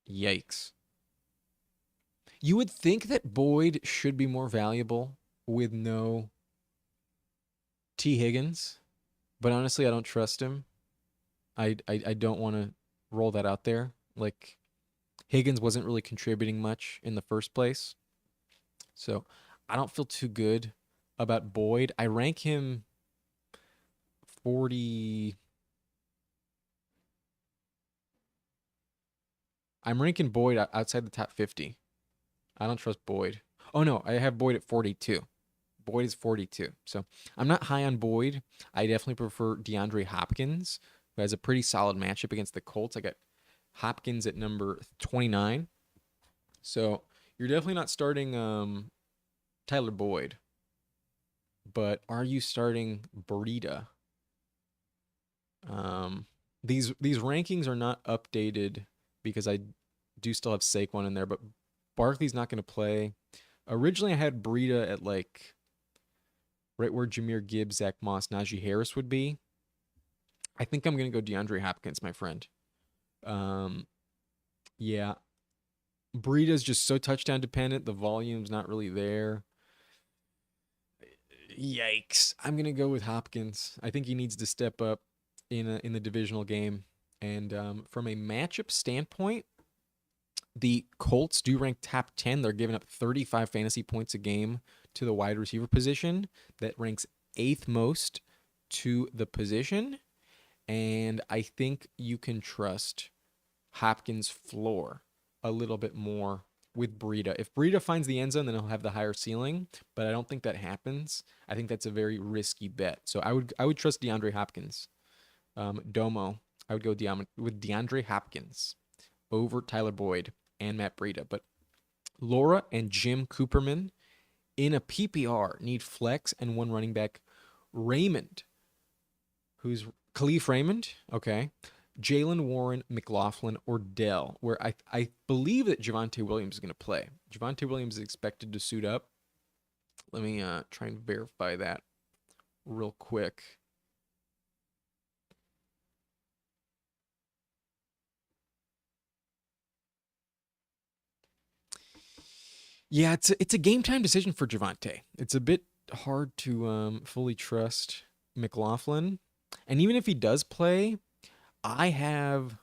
Yikes. You would think that Boyd should be more valuable with no T. Higgins, but honestly, I don't trust him. I don't want to roll that out there. Like, Higgins wasn't really contributing much in the first place. So I don't feel too good about Boyd. I rank him 40. I'm ranking Boyd outside the top 50. I don't trust Boyd. Oh no, I have Boyd at 42. Boyd is 42. So I'm not high on Boyd. I definitely prefer DeAndre Hopkins, who has a pretty solid matchup against the Colts. I got Hopkins at number 29. So you're definitely not starting Tyler Boyd, but are you starting Breida? Um, these rankings are not updated because I do still have Saquon in there, but Barkley's not going to play. Originally, I had Breida at like right where Jameer Gibbs, Zach Moss, Najee Harris would be. I think I'm going to go DeAndre Hopkins, my friend. Um, yeah, Breida's just so touchdown dependent. The volume's not really there. Yikes! I'm going to go with Hopkins. I think he needs to step up in the divisional game. And from a matchup standpoint, the Colts do rank top 10. They're giving up 35 fantasy points a game to the wide receiver position. That ranks eighth most to the position. And I think you can trust Hopkins' floor a little bit more with Breida. If Breida finds the end zone, then he'll have the higher ceiling, but I don't think that happens. I think that's a very risky bet. So I would trust DeAndre Hopkins. Domo, I would go with DeAndre Hopkins over Tyler Boyd and Matt Breida. But Laura and Jim Cooperman in a PPR need flex and one running back. Raymond, who's Khalif Raymond, okay. Jalen Warren, McLaughlin, or Dell, where I believe that Javonte Williams is going to play. Javonte Williams is expected to suit up. Let me try and verify that real quick. Yeah, it's a game time decision for Javonte. It's a bit hard to fully trust McLaughlin, and even if he does play, I have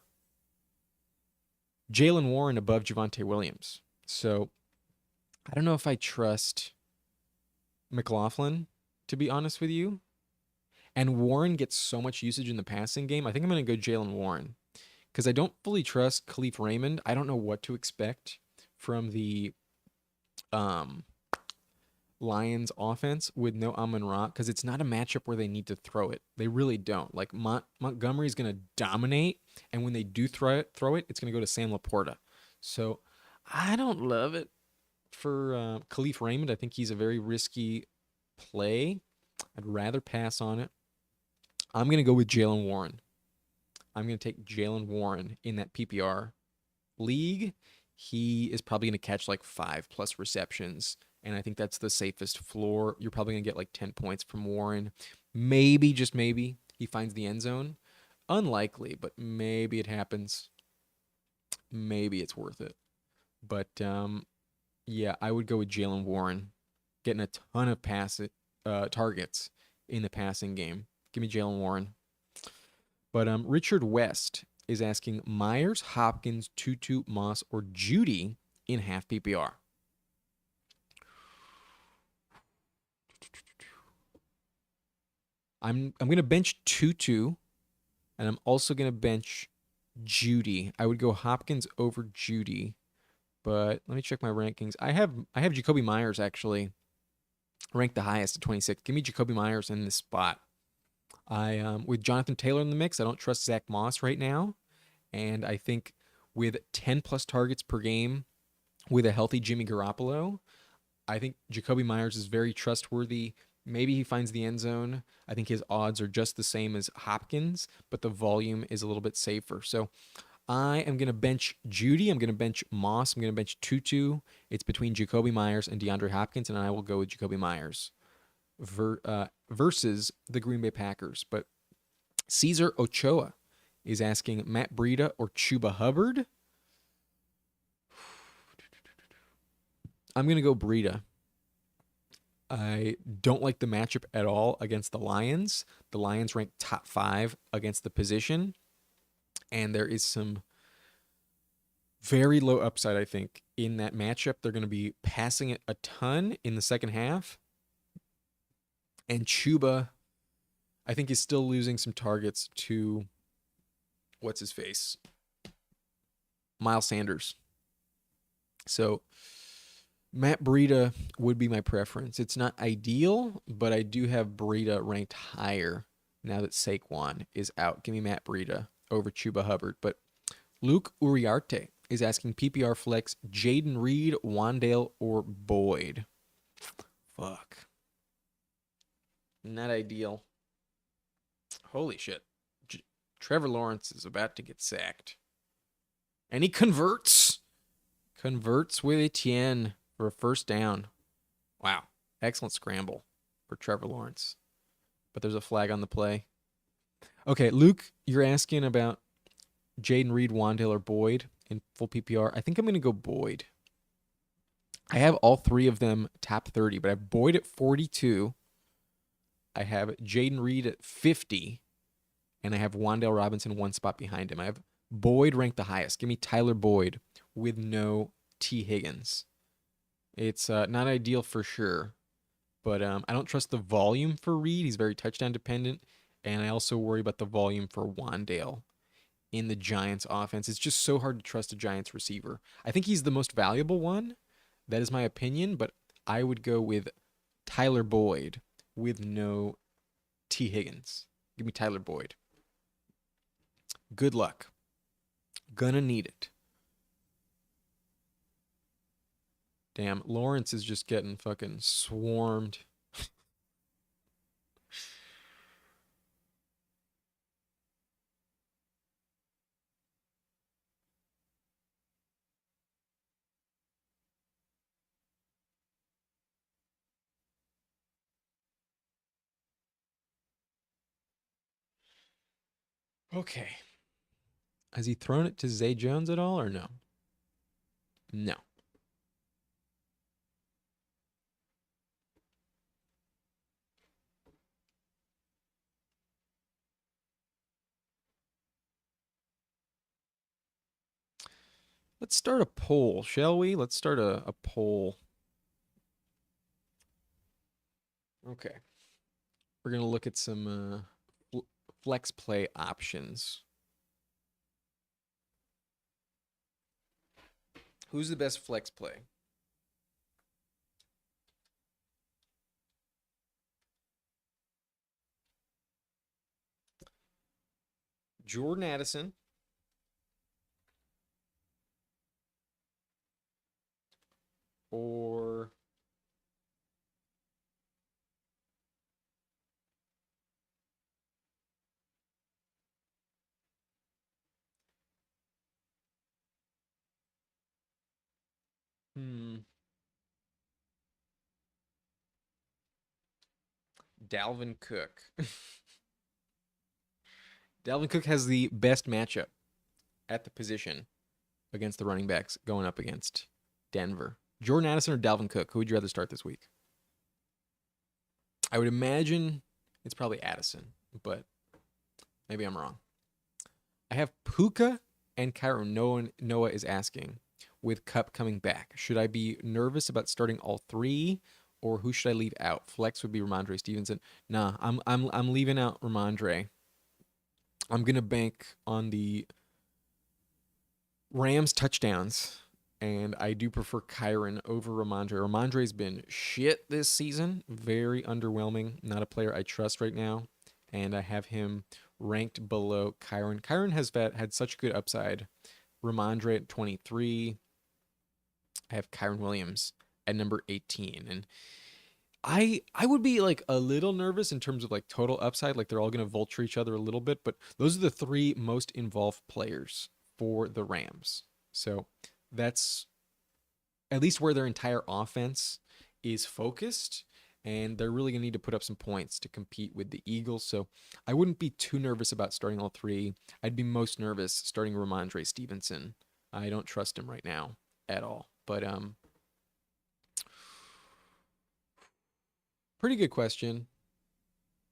Jalen Warren above Javonte Williams. So I don't know if I trust McLaughlin, to be honest with you. And Warren gets so much usage in the passing game. I think I'm going to go Jalen Warren because I don't fully trust Khalif Raymond. I don't know what to expect from the um, Lions offense with no Amon Ra because it's not a matchup where they need to throw it. They really don't. Like Montgomery's going to dominate, and when they do throw it, it's going to go to Sam Laporta. So I don't love it for Khalif Raymond. I think he's a very risky play. I'd rather pass on it. I'm going to go with Jalen Warren. I'm going to take Jalen Warren in that PPR league. He is probably going to catch like 5+ receptions. And I think that's the safest floor. You're probably going to get like 10 points from Warren. Maybe, just maybe, he finds the end zone. Unlikely, but maybe it happens. Maybe it's worth it. But yeah, I would go with Jalen Warren, getting a ton of targets in the passing game. Give me Jalen Warren. But Richard West is asking Myers, Hopkins, Tutu, Moss, or Judy in half PPR. I'm gonna bench Tutu, and I'm also gonna bench Judy. I would go Hopkins over Judy, but let me check my rankings. I have Jacoby Myers actually ranked the highest at 26. Give me Jacoby Myers in this spot. I with Jonathan Taylor in the mix, I don't trust Zach Moss right now, and I think with 10+ targets per game with a healthy Jimmy Garoppolo, I think Jacoby Myers is very trustworthy. Maybe he finds the end zone. I think his odds are just the same as Hopkins, but the volume is a little bit safer. So I am going to bench Judy. I'm going to bench Moss. I'm going to bench Tutu. It's between Jacoby Myers and DeAndre Hopkins, and I will go with Jacoby Myers versus the Green Bay Packers. But Caesar Ochoa is asking Matt Breida or Chuba Hubbard. I'm going to go Breida. I don't like the matchup at all against the Lions. The Lions rank top 5 against the position, and there is some very low upside, I think, in that matchup. They're going to be passing it a ton in the second half. And Chuba, I think, is still losing some targets to what's his face? Miles Sanders. So Matt Breida would be my preference. It's not ideal, but I do have Breida ranked higher now that Saquon is out. Give me Matt Breida over Chuba Hubbard. But Luke Uriarte is asking PPR flex Jaden Reed, Wandale, or Boyd. Fuck. Not ideal. Holy shit. Trevor Lawrence is about to get sacked. And he converts. Converts with Etienne for a first down. Wow. Excellent scramble for Trevor Lawrence. But there's a flag on the play. Okay, Luke, you're asking about Jaden Reed, Wandale, or Boyd in full PPR. I think I'm going to go Boyd. I have all three of them top 30, but I have Boyd at 42. I have Jaden Reed at 50. And I have Wandale Robinson one spot behind him. I have Boyd ranked the highest. Give me Tyler Boyd with no T. Higgins. It's not ideal for sure, but I don't trust the volume for Reed. He's very touchdown dependent, and I also worry about the volume for Wandale in the Giants offense. It's just so hard to trust a Giants receiver. I think he's the most valuable one. That is my opinion, but I would go with Tyler Boyd with no T. Higgins. Give me Tyler Boyd. Good luck. Gonna need it. Damn, Lawrence is just getting fucking swarmed. Okay. Has he thrown it to Zay Jones at all or no? No. Let's start a poll, shall we? Let's start a poll. Okay. We're going to look at some flex play options. Who's the best flex play? Jordan Addison or Dalvin Cook. Dalvin Cook has the best matchup at the position against the running backs going up against Denver. Jordan Addison or Dalvin Cook? Who would you rather start this week? I would imagine it's probably Addison, but maybe I'm wrong. I have Puka and Kyron. Noah is asking, with Cup coming back, should I be nervous about starting all three, or who should I leave out? Flex would be Ramondre Stevenson. Nah, I'm leaving out Ramondre. I'm gonna bank on the Rams touchdowns, and I do prefer Kyron over Ramondre. Ramondre's been shit this season, very underwhelming. Not a player I trust right now, and I have him ranked below Kyron. Kyron has had such good upside. Ramondre at 23. I have Kyron Williams at number 18, and I would be like a little nervous in terms of like total upside, like they're all going to vulture each other a little bit, but those are the three most involved players for the Rams. So that's at least where their entire offense is focused, and they're really going to need to put up some points to compete with the Eagles. So I wouldn't be too nervous about starting all three. I'd be most nervous starting Ramondre Stevenson. I don't trust him right now at all. But pretty good question.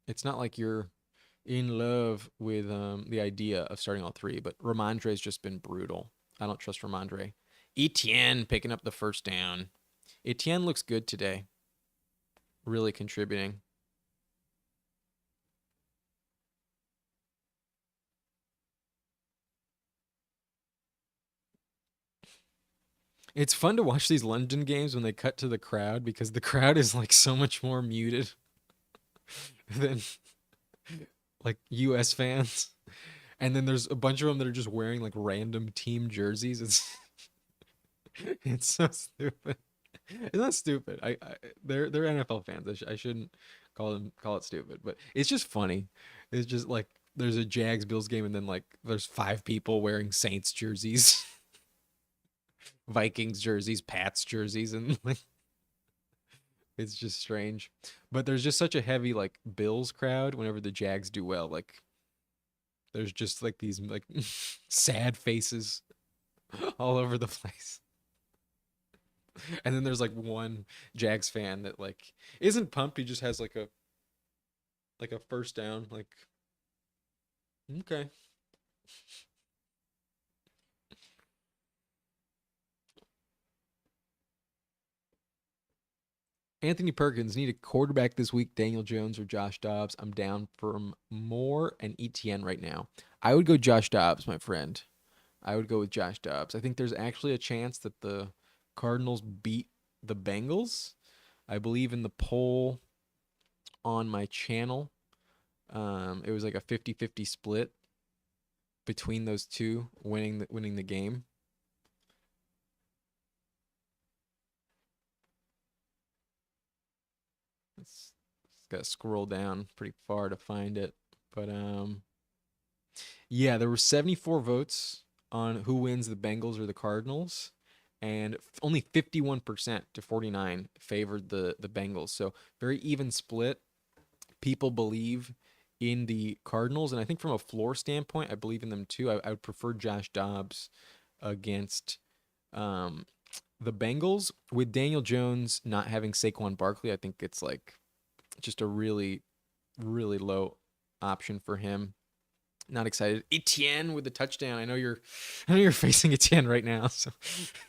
It's not like you're in love with the idea of starting all three, but Ramondre's just been brutal. I don't trust Ramondre. Etienne picking up the first down. Etienne looks good today. Really contributing. It's fun to watch these London games when they cut to the crowd because the crowd is like so much more muted than like US fans. And then there's a bunch of them that are just wearing like random team jerseys. It's so stupid. It's not stupid. They're NFL fans. I shouldn't call it stupid, but it's just funny. It's just like there's a Jags Bills game and then like there's five people wearing Saints jerseys, Vikings jerseys, Pats jerseys, and like it's just strange. But there's just such a heavy like Bills crowd whenever the Jags do well. Like there's just like these like sad faces all over the place. And then there's like one Jags fan that like isn't pumped. He just has like a first down. Like okay, Anthony Perkins need a quarterback this week. Daniel Jones or Josh Dobbs. I'm down from Moore and ETN right now. I would go Josh Dobbs, my friend. I would go with Josh Dobbs. I think there's actually a chance that the Cardinals beat the Bengals. I believe in the poll on my channel. It was like a 50-50 split between those two winning the game. It's got to scroll down pretty far to find it, but yeah, there were 74 votes on who wins the Bengals or the Cardinals, and only 51% to 49 favored the Bengals. So very even split. People believe in the Cardinals, and I think from a floor standpoint, I believe in them too. I would prefer Josh Dobbs against um, the Bengals with Daniel Jones not having Saquon Barkley. I think it's like just a really low option for him. Not excited. Etienne with the touchdown. I know you're facing Etienne right now, so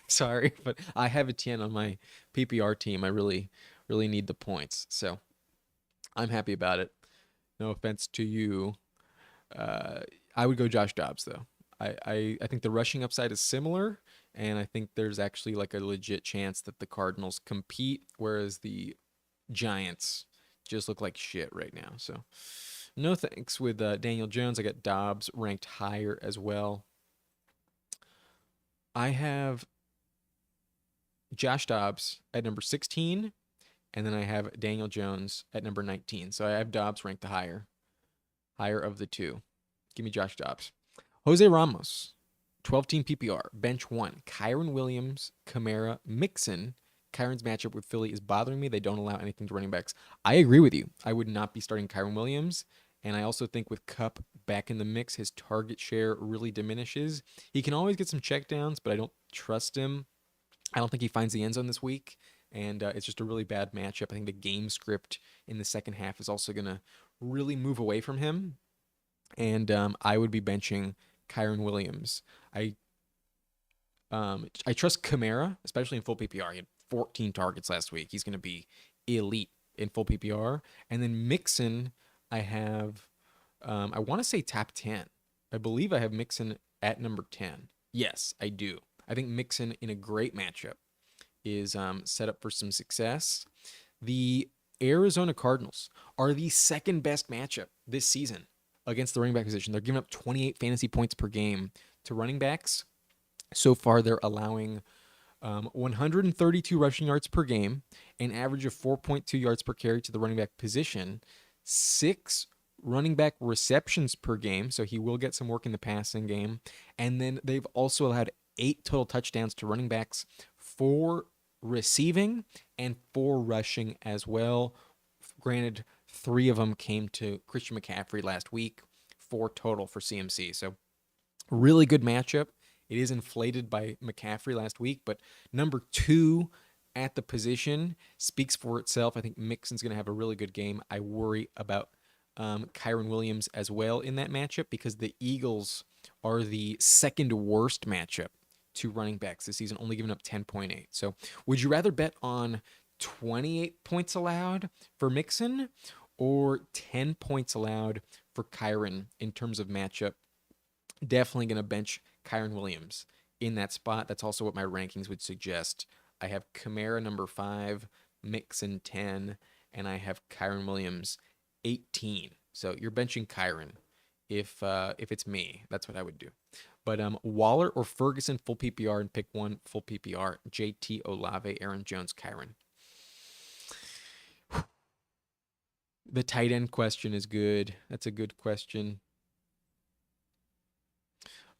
sorry, but I have Etienne on my PPR team. I really need the points, so I'm happy about it. No offense to you. Uh, I would go Josh Dobbs though. I think the rushing upside is similar, and I think there's actually like a legit chance that the Cardinals compete, whereas the Giants just look like shit right now. So no thanks with Daniel Jones. I got Dobbs ranked higher as well. I have Josh Dobbs at number 16, and then I have Daniel Jones at number 19. So I have Dobbs ranked the higher of the two. Give me Josh Dobbs. Jose Ramos, 12 team PPR, bench one. Kyron Williams, Kamara, Mixon. Kyron's matchup with Philly is bothering me. They don't allow anything to running backs. I agree with you. I would not be starting Kyron Williams. And I also think with Cup back in the mix, his target share really diminishes. He can always get some checkdowns, but I don't trust him. I don't think he finds the end zone this week. And it's just a really bad matchup. I think the game script in the second half is also going to really move away from him. And I would be benching Kyron Williams. I trust Kamara, especially in full PPR. He had 14 targets last week. He's going to be elite in full PPR. And then Mixon, I have, I want to say top 10. I believe I have Mixon at number 10. Yes, I do. I think Mixon in a great matchup is set up for some success. The Arizona Cardinals are the second best matchup this season against the running back position. They're giving up 28 fantasy points per game to running backs. So far, they're allowing 132 rushing yards per game, an average of 4.2 yards per carry to the running back position, 6 running back receptions per game, so he will get some work in the passing game. And then they've also allowed 8 total touchdowns to running backs, 4 receiving and 4 rushing as well. Granted, 3 of them came to Christian McCaffrey last week, 4 total for CMC. So really good matchup. It is inflated by McCaffrey last week, but number 2 at the position speaks for itself. I think Mixon's going to have a really good game. I worry about Kyron Williams as well in that matchup because the Eagles are the second worst matchup to running backs this season, only giving up 10.8. So would you rather bet on 28 points allowed for Mixon or 10 points allowed for Kyron in terms of matchup? Definitely going to bench Kyron Williams in that spot. That's also what my rankings would suggest. I have Kamara number 5, Mixon 10, and I have Kyron Williams 18. So you're benching Kyron. If it's me, that's what I would do. But Waller or Ferguson full PPR and pick one full PPR. JT, Olave, Aaron Jones, Kyron. The tight end question is good. That's a good question.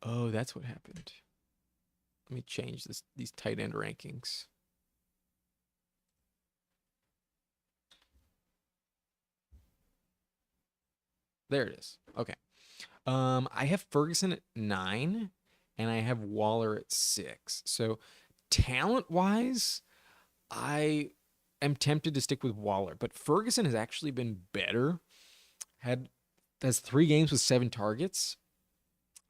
Oh, that's what happened. Let me change these tight end rankings. There it is. Okay. I have Ferguson at 9, and I have Waller at 6. So talent-wise, I am tempted to stick with Waller, but Ferguson has actually been better. Has 3 games with 7 targets.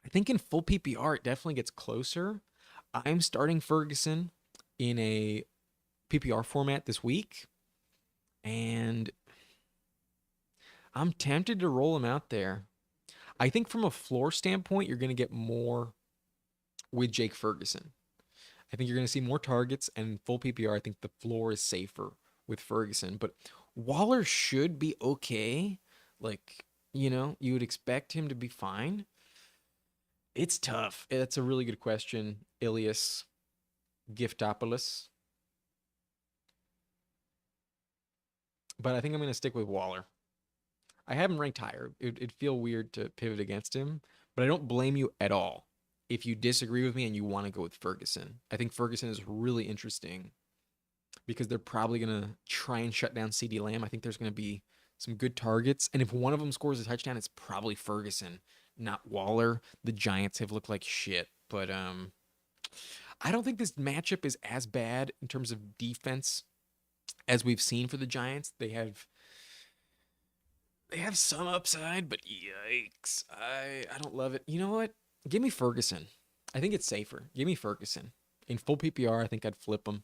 I think in full PPR, it definitely gets closer. I'm starting Ferguson in a PPR format this week, and I'm tempted to roll him out there. I think from a floor standpoint, you're going to get more with Jake Ferguson. I think you're going to see more targets, and full PPR, I think the floor is safer with Ferguson. But Waller should be okay. Like, you would expect him to be fine. It's tough. That's a really good question, Ilias Giftopoulos. But I think I'm going to stick with Waller. I have him ranked higher. It'd feel weird to pivot against him, but I don't blame you at all if you disagree with me and you want to go with Ferguson. I think Ferguson is really interesting because they're probably going to try and shut down CeeDee Lamb. I think there's going to be some good targets. And if one of them scores a touchdown, it's probably Ferguson, not Waller. The Giants have looked like shit. But I don't think this matchup is as bad in terms of defense as we've seen for the Giants. They have some upside, but yikes. I don't love it. You know what? Give me Ferguson. I think it's safer. Give me Ferguson. In full PPR, I think I'd flip him.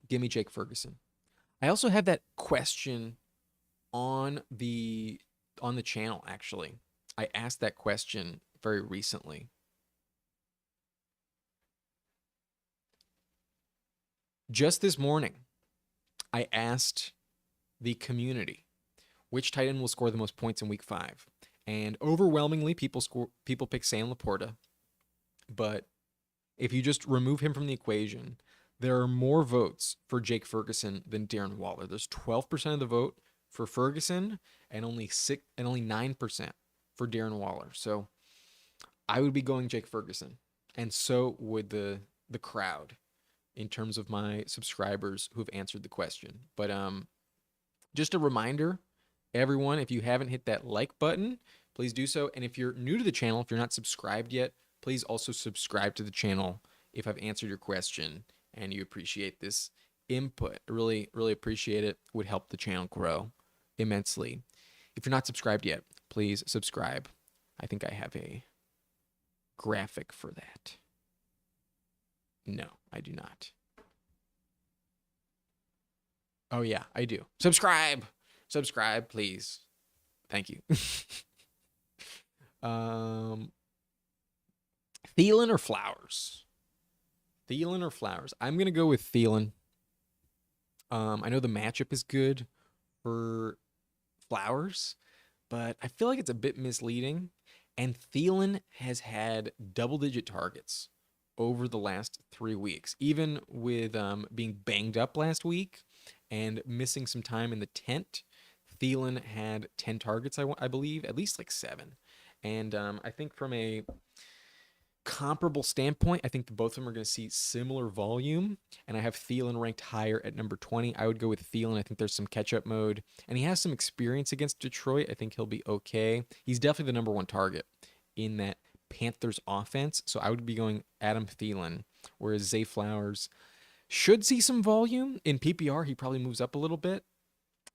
Give me Jake Ferguson. I also have that question on the channel, actually. I asked that question very recently. Just this morning, I asked the community which tight end will score the most points in week 5. And overwhelmingly, people pick Sam Laporta. But if you just remove him from the equation, there are more votes for Jake Ferguson than Darren Waller. There's 12% of the vote for Ferguson and only 9% for Darren Waller. So I would be going Jake Ferguson. And so would the crowd in terms of my subscribers who have answered the question. But just a reminder, everyone, if you haven't hit that like button, please do so. And if you're new to the channel, if you're not subscribed yet, please also subscribe to the channel if I've answered your question and you appreciate this input. I really, really appreciate it. It would help the channel grow immensely. If you're not subscribed yet, please subscribe. I think I have a graphic for that. No, I do not. Oh, yeah, I do. Subscribe, please. Thank you. Thielen or Flowers? Thielen or Flowers? I'm going to go with Thielen. I know the matchup is good for Flowers, but I feel like it's a bit misleading. And Thielen has had double-digit targets over the last 3 weeks, even with being banged up last week and missing some time in the tent. Thielen had 10 targets, I believe, at least like 7. And I think from a comparable standpoint, I think both of them are going to see similar volume. And I have Thielen ranked higher at number 20. I would go with Thielen. I think there's some catch-up mode. And he has some experience against Detroit. I think he'll be okay. He's definitely the number 1 target in that Panthers offense. So I would be going Adam Thielen, whereas Zay Flowers should see some volume. In PPR, he probably moves up a little bit.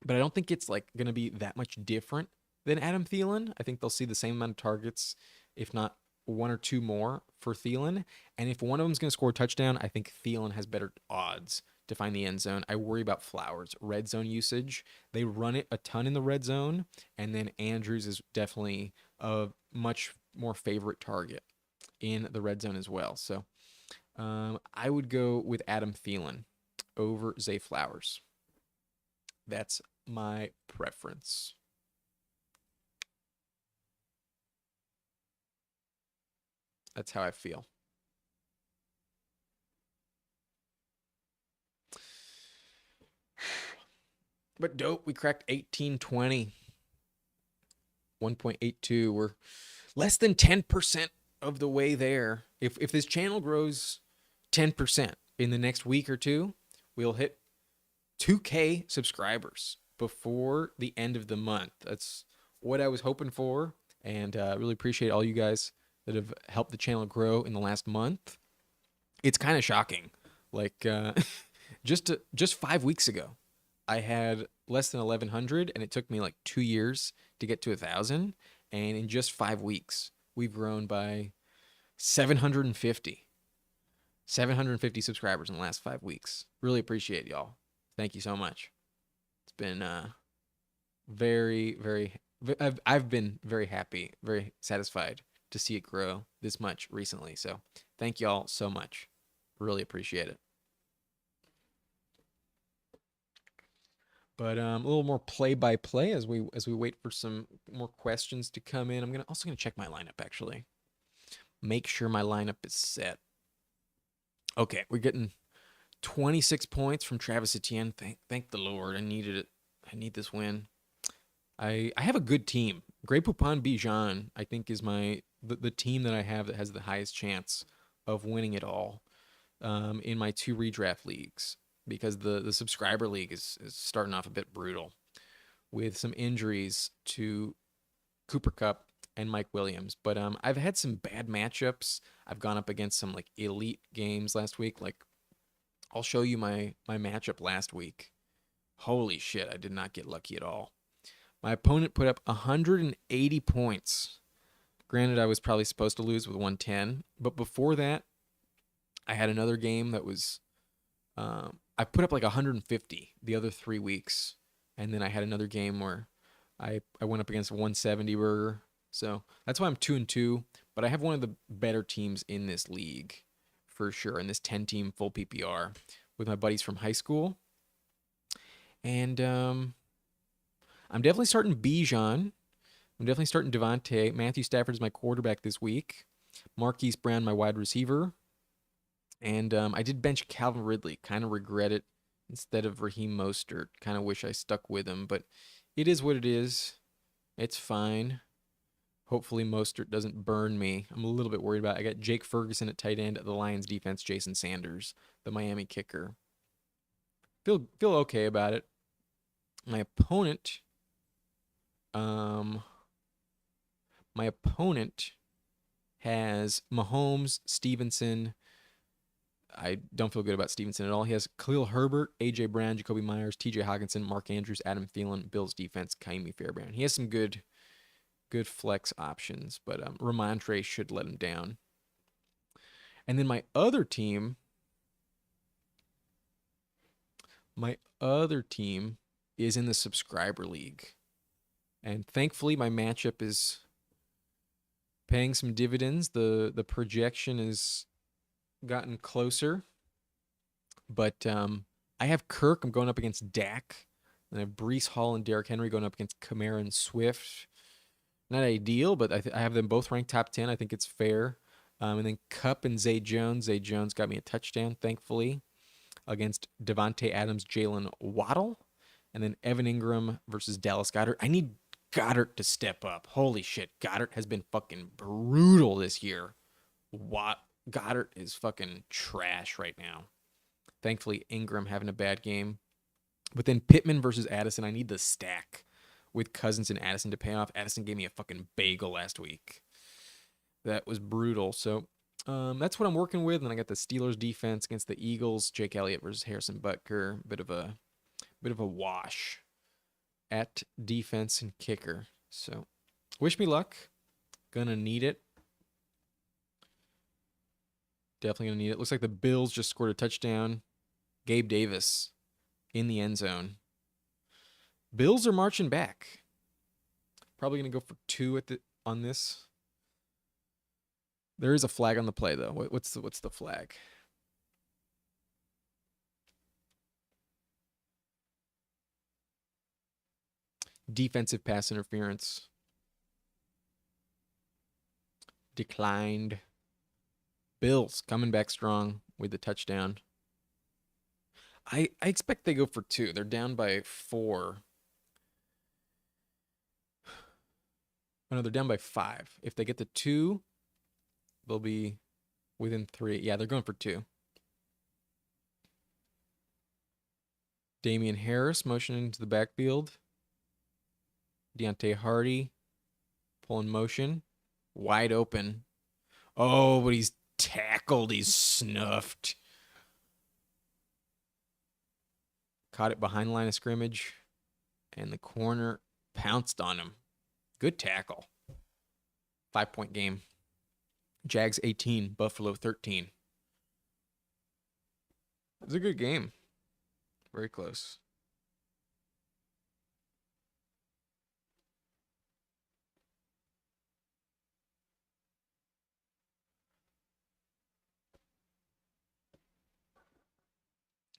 But I don't think it's like going to be that much different than Adam Thielen. I think they'll see the same amount of targets, if not 1 or 2 more for Thielen. And if one of them's going to score a touchdown, I think Thielen has better odds to find the end zone. I worry about Flowers' red zone usage. They run it a ton in the red zone, and then Andrews is definitely a much more favorite target in the red zone as well. So I would go with Adam Thielen over Zay Flowers. That's my preference. That's how I feel. But dope, we cracked 1820, 1.82. We're less than 10% of the way there. If this channel grows 10% in the next week or two, we'll hit 2K subscribers before the end of the month. That's what I was hoping for, and really appreciate all you guys that have helped the channel grow in the last month. It's kind of shocking. Like just 5 weeks ago, I had less than 1,100, and it took me like 2 years to get to 1,000. And in just 5 weeks, we've grown by 750, 750 subscribers in the last 5 weeks. Really appreciate y'all. Thank you so much. It's been very, very. I've been very happy, very satisfied to see it grow this much recently. So thank y'all so much. Really appreciate it. But a little more play by play as we wait for some more questions to come in. I'm also gonna check my lineup actually. Make sure my lineup is set. Okay, we're getting 26 points from Travis Etienne. Thank the Lord. I needed it. I need this win. I have a good team. Grey Poupon Bijan, I think, is the team that I have that has the highest chance of winning it all in my 2 redraft leagues, because the subscriber league is starting off a bit brutal with some injuries to Cooper Kupp and Mike Williams. But I've had some bad matchups. I've gone up against some like elite games last week. Like I'll show you my matchup last week. Holy shit, I did not get lucky at all. My opponent put up 180 points. Granted, I was probably supposed to lose with 110, but before that, I had another game that was I put up like 150 the other 3 weeks, and then I had another game where I went up against a 170 burger. So that's why I'm 2-2. But I have one of the better teams in this league for sure, in this 10-team full PPR with my buddies from high school. And I'm definitely starting Bijan. I'm definitely starting Devontae. Matthew Stafford is my quarterback this week. Marquise Brown, my wide receiver. And I did bench Calvin Ridley. Kind of regret it instead of Raheem Mostert. Kind of wish I stuck with him, but it is what it is. It's fine. Hopefully Mostert doesn't burn me. I'm a little bit worried about it. I got Jake Ferguson at tight end. The Lions defense, Jason Sanders, the Miami kicker. Feel okay about it. My opponent, has Mahomes, Stevenson. I don't feel good about Stevenson at all. He has Khalil Herbert, A.J. Brown, Jacoby Myers, T.J. Hockenson, Mark Andrews, Adam Thielen, Bills defense, Kaimi Fairbairn. He has some good flex options, but Ramondre should let him down. And then my other team is in the subscriber league. And thankfully my matchup is paying some dividends. The projection has gotten closer. But I have Kirk. I'm going up against Dak. And I have Breece Hall and Derrick Henry going up against Kamara and Swift. Not ideal, but I have them both ranked top 10. I think it's fair. And then Kupp and Zay Jones. Zay Jones got me a touchdown, thankfully, against Devontae Adams, Jalen Waddle. And then Evan Ingram versus Dallas Goedert. I need Goddard to step up. Holy shit. Goddard has been fucking brutal this year. Goddard is fucking trash right now. Thankfully, Ingram having a bad game. But then Pittman versus Addison. I need the stack with Cousins and Addison to pay off. Addison gave me a fucking bagel last week. That was brutal. So that's what I'm working with. And then I got the Steelers defense against the Eagles. Jake Elliott versus Harrison Butker. Bit of a wash at defense and kicker. So wish me luck. Gonna need it. Definitely gonna need it. Looks like the Bills just scored a touchdown. Gabe Davis in the end zone. Bills are marching back. Probably gonna go for 2 on this. There is a flag on the play though. What's the flag? Defensive pass interference declined. Bills coming back strong with the touchdown. I expect they go for two. They're down by four. Oh, no, they're down by five. If they get the two, they'll be within three. Yeah, they're going for two. Damian Harris motioning into the backfield. Deontay Hardy pulling motion. Wide open. Oh, but he's tackled. He's snuffed. Caught it behind the line of scrimmage. And the corner pounced on him. Good tackle. 5-point game. Jags 18, Buffalo 13. It was a good game. Very close.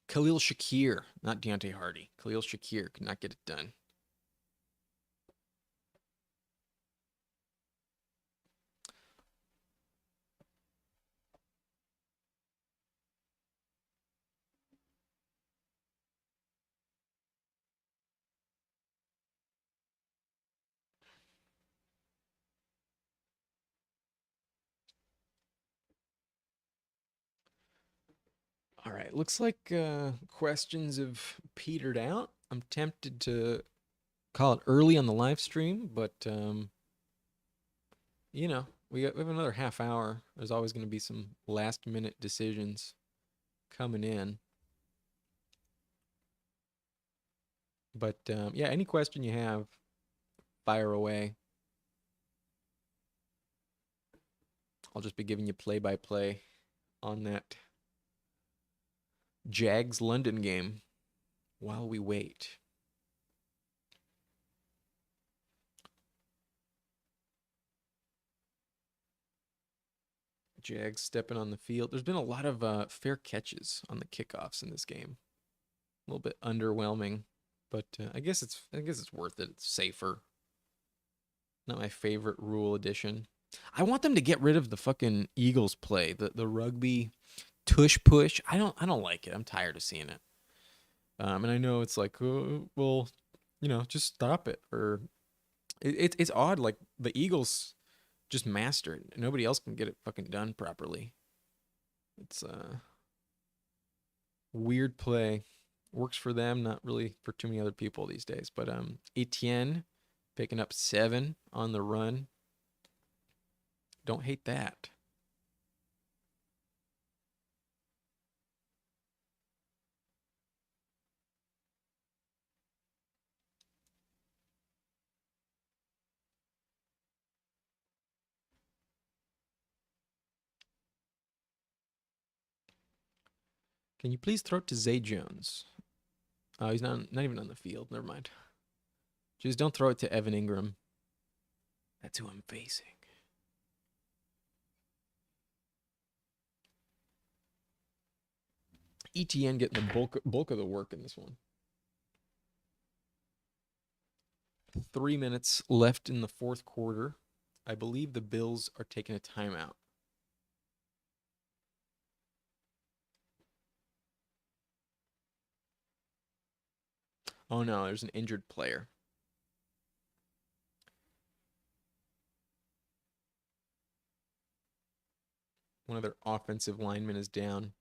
Khalil Shakir, not Deontay Hardy. Khalil Shakir could not get it done. All right, looks like questions have petered out. I'm tempted to call it early on the live stream, but we have another half hour. There's always going to be some last minute decisions coming in. But yeah, any question you have, fire away. I'll just be giving you play by play on that Jags London game while we wait. Jags stepping on the field. There's been a lot of fair catches on the kickoffs in this game. A little bit underwhelming, but I guess it's worth it. It's safer. Not my favorite rule addition. I want them to get rid of the fucking Eagles play, the rugby tush push. I don't like it. I'm tired of seeing it. And I know it's like, well, just stop it. Or it's odd. Like the Eagles just master it. Nobody else can get it fucking done properly. It's a weird play. Works for them, not really for too many other people these days. But Etienne picking up 7 on the run. Don't hate that. Can you please throw it to Zay Jones? Oh, he's not even on the field. Never mind. Just don't throw it to Evan Ingram. That's who I'm facing. ETN getting the bulk of the work in this one. 3 minutes left in the fourth quarter. I believe the Bills are taking a timeout. Oh no, there's an injured player. One of their offensive linemen is down.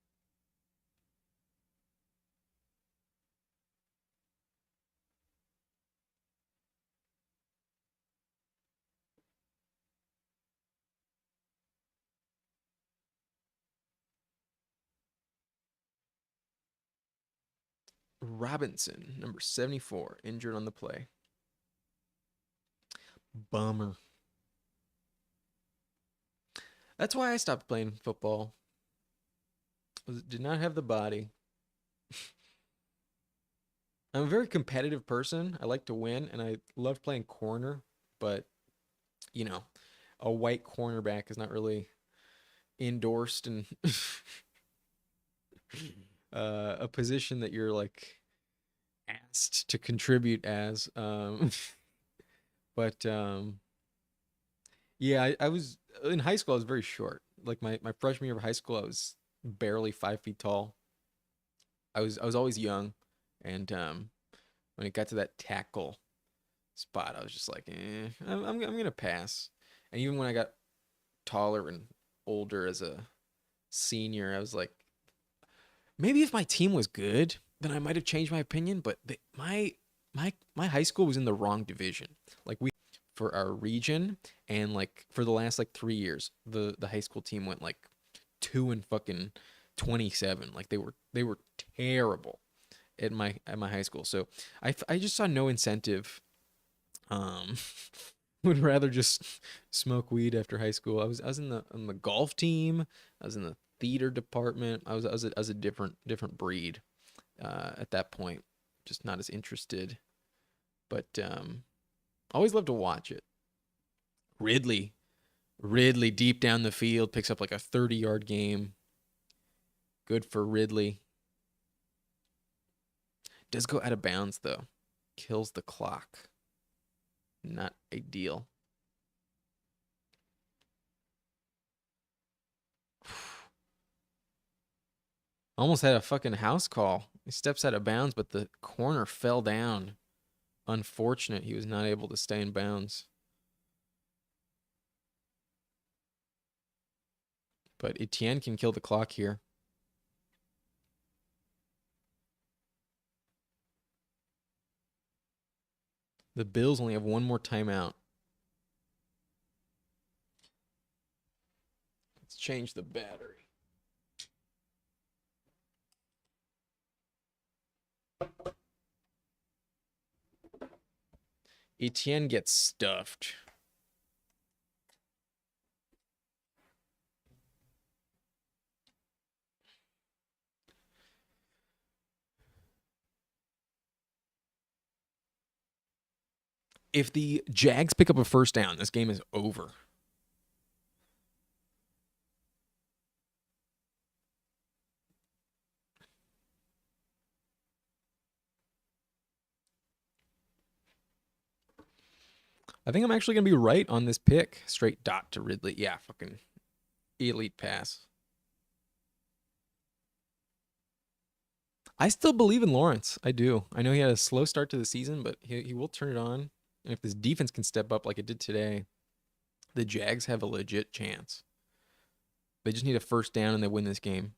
Robinson, number 74, injured on the play. Bummer. That's why I stopped playing football. Did not have the body. I'm a very competitive person. I like to win, and I love playing corner, but, you know, a white cornerback is not really endorsed and a position that you're like asked to contribute as. But yeah, I was in high school. I was very short. Like my freshman year of high school, I was barely 5 feet tall. I was always young, and when it got to that tackle spot, I was just like, I'm gonna pass. And even when I got taller and older as a senior, I was like, maybe if my team was good, then I might have changed my opinion. But my high school was in the wrong division. Like we for our region, and like for the last like 3 years, the high school team went like 2 and fucking 27. Like they were terrible at my high school. So I just saw no incentive. Um, would rather just smoke weed after high school. I was in the golf team. I was in the theater department. I was a different breed at that point. Just not as interested. But always loved to watch it. Ridley, Ridley deep down the field picks up like a 30-yard game. Good for Ridley. Does go out of bounds though. Kills the clock. Not ideal. Almost had a fucking house call. He steps out of bounds, but the corner fell down. Unfortunate he was not able to stay in bounds. But Etienne can kill the clock here. The Bills only have one more timeout. Let's change the battery. Etienne gets stuffed. If the Jags pick up a first down, this game is over. I think I'm actually going to be right on this pick. Straight dot to Ridley. Yeah, fucking elite pass. I still believe in Lawrence. I do. I know he had a slow start to the season, but he will turn it on. And if this defense can step up like it did today, the Jags have a legit chance. They just need a first down and they win this game.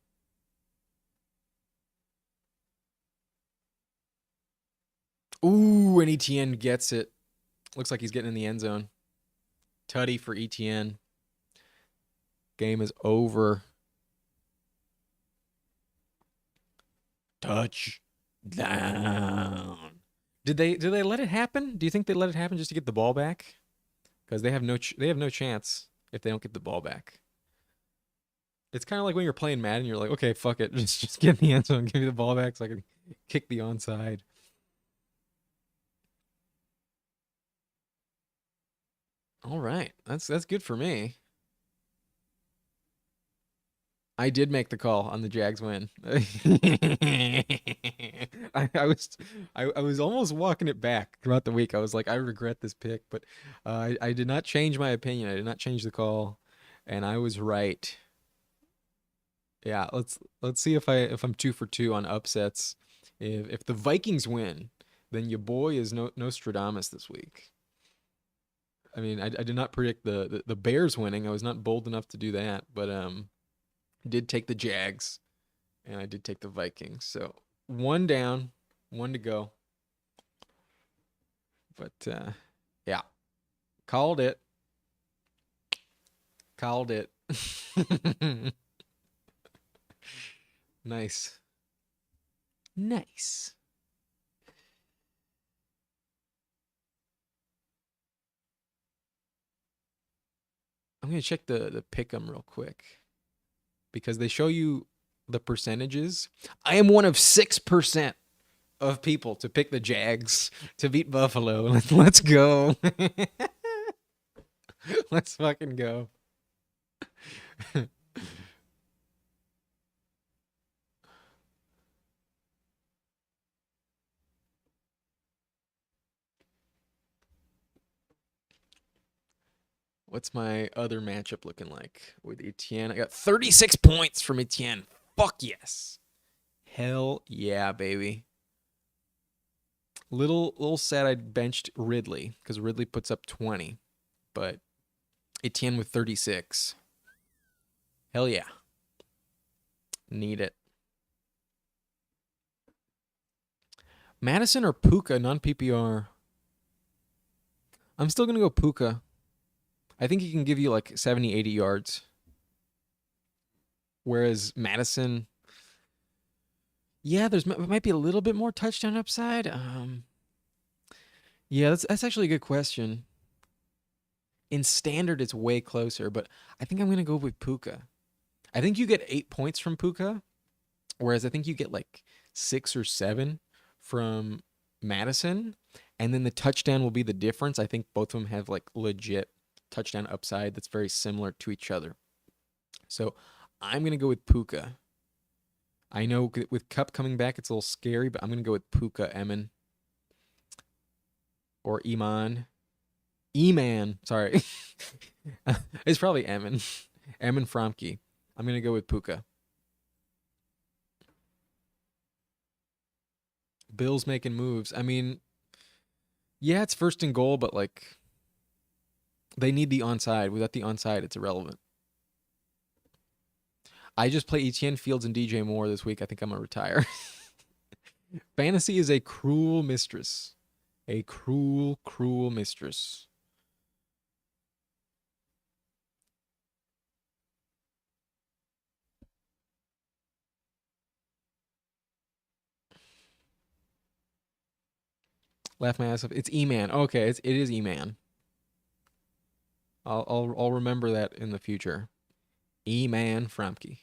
Ooh, and Etienne gets it. Looks like he's getting in the end zone. Tutty for Etienne. Game is over. Touchdown. Did they let it happen? Do you think they let it happen just to get the ball back? Because they have no chance if they don't get the ball back. It's kind of like when you're playing Madden, you're like, okay, fuck it, just get in the end zone, give me the ball back so I can kick the onside. All right, that's good for me. I did make the call on the Jags win. I was almost walking it back throughout the week. I was like, I regret this pick, but I did not change my opinion. I did not change the call, and I was right. Yeah, let's see if I'm 2 for 2 on upsets. If the Vikings win, then your boy is no Nostradamus this week. I mean, I did not predict the Bears winning. I was not bold enough to do that, but did take the Jags and I did take the Vikings. So one down, one to go. But yeah, called it. Called it. Nice. Nice. I'm gonna check the pick'em real quick because they show you the percentages. I am one of 6% of people to pick the Jags to beat Buffalo. Let's go. Let's fucking go. What's my other matchup looking like with Etienne? I got 36 points from Etienne. Fuck yes. Hell yeah, baby. Little sad I benched Ridley because Ridley puts up 20, but Etienne with 36. Hell yeah. Need it. Madison or Puka, non PPR? I'm still going to go Puka. I think he can give you like 70, 80 yards. Whereas Madison, yeah, there's might be a little bit more touchdown upside. Yeah, that's actually a good question. In standard, it's way closer, but I think I'm gonna go with Puka. I think you get 8 points from Puka, whereas I think you get like 6 or 7 from Madison, and then the touchdown will be the difference. I think both of them have like legit touchdown upside that's very similar to each other. So I'm gonna go with Puka. I know with Cup coming back, it's a little scary, but I'm gonna go with Puka Emin or Iman. Eman, sorry. It's probably Emin. Emin Fromke. I'm gonna go with Puka. Bills making moves. I mean, yeah, it's first and goal, but like they need the onside. Without the onside, it's irrelevant. I just play Etienne Fields and DJ Moore this week. I think I'm gonna retire. Fantasy is a cruel mistress. A cruel, cruel mistress. Laugh my ass off. It's E-Man. Okay, it is E-Man. I'll remember that in the future. E-Man Fromke.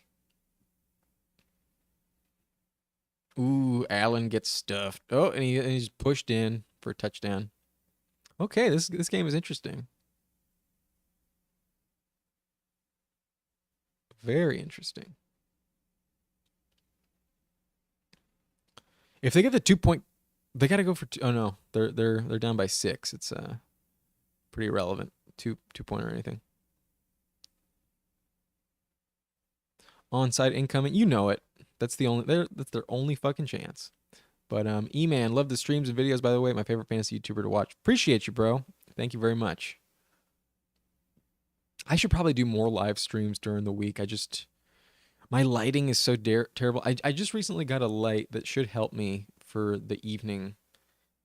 Ooh, Allen gets stuffed. Oh, and he's pushed in for a touchdown. Okay, this game is interesting. Very interesting. If they get the 2 point, they got to go for two. Oh no, they're down by 6. It's pretty irrelevant. Two point or anything. Onside incoming, you know it. That's their only fucking chance. But E-Man, love the streams and videos, by the way. My favorite fantasy YouTuber to watch. Appreciate you, bro. Thank you very much. I should probably do more live streams during the week. My lighting is so terrible. I just recently got a light that should help me for the evening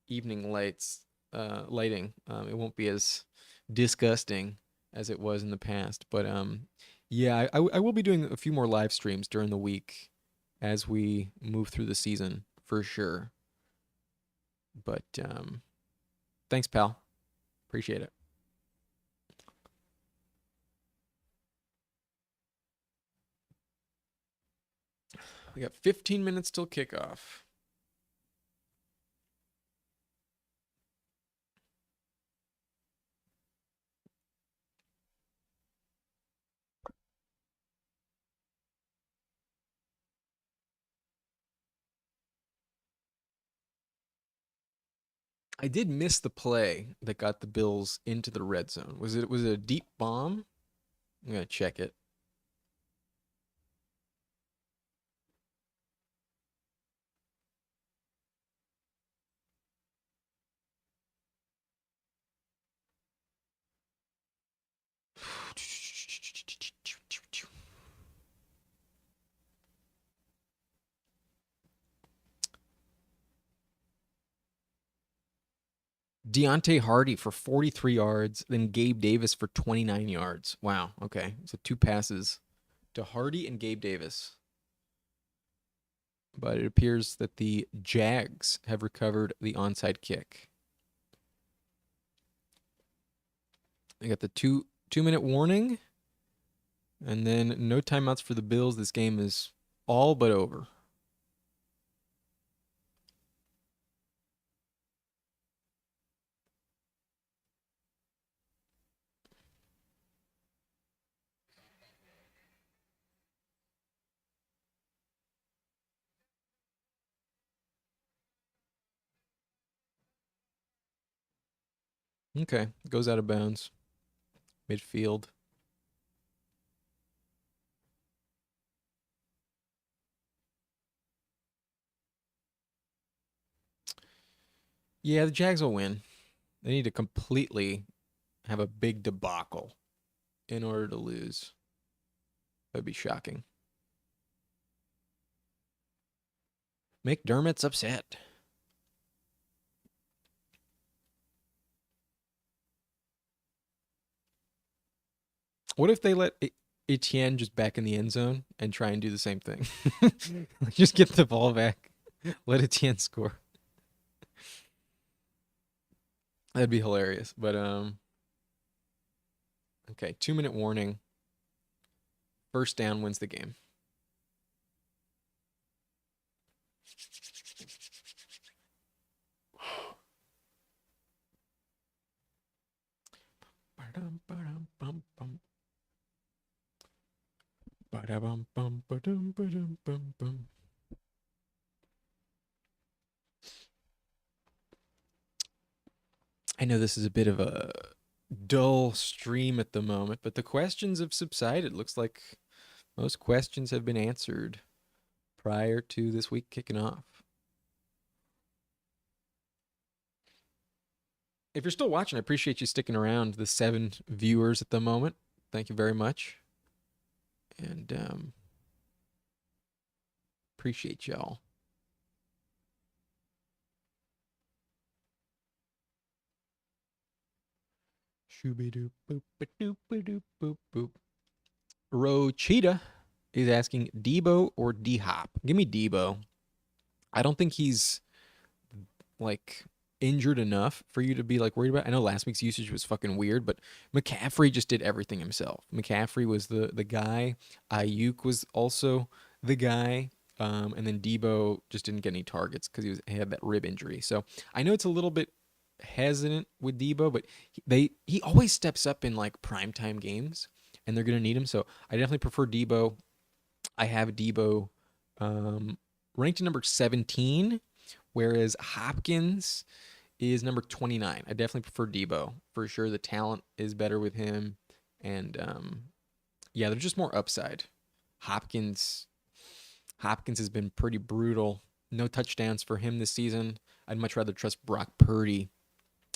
lighting. It won't be as disgusting as it was in the past. But yeah, I will be doing a few more live streams during the week as we move through the season for sure. But thanks, pal. Appreciate it. We got 15 minutes till kickoff. I did miss the play that got the Bills into the red zone. Was it a deep bomb? I'm gonna check it. Deontay Hardy for 43 yards, then Gabe Davis for 29 yards. Wow. Okay. So 2 passes to Hardy and Gabe Davis. But it appears that the Jags have recovered the onside kick. They got the 2 minute warning, and then no timeouts for the Bills. This game is all but over. Okay, goes out of bounds. midfield. Yeah, the Jags will win. They need to completely have a big debacle in order to lose. That'd be shocking. McDermott's upset. What if they let Etienne just back in the end zone and try and do the same thing? Just get the ball back. Let Etienne score. That'd be hilarious. But okay, 2-minute warning. First down wins the game. I know this is a bit of a dull stream at the moment, but the questions have subsided. Looks like most questions have been answered prior to this week kicking off. If you're still watching, I appreciate you sticking around. The 7 viewers at the moment, thank you very much, and appreciate y'all. Shooby-doop, boop-a-doop-a-doop, boop, boop. Rochita is asking Debo or D-Hop. Give me Debo. I don't think he's like injured enough for you to be like worried about. I know last week's usage was fucking weird, but McCaffrey just did everything himself. McCaffrey was the guy. Ayuk was also the guy. And then Debo just didn't get any targets because he had that rib injury. So I know it's a little bit hesitant with Debo, but he always steps up in like primetime games, and they're gonna need him. So I definitely prefer Debo. I have Debo ranked number 17, whereas Hopkins is number 29. I definitely prefer Debo for sure. The talent is better with him, and yeah, there's just more upside. Hopkins has been pretty brutal. No touchdowns for him this season. I'd much rather trust Brock Purdy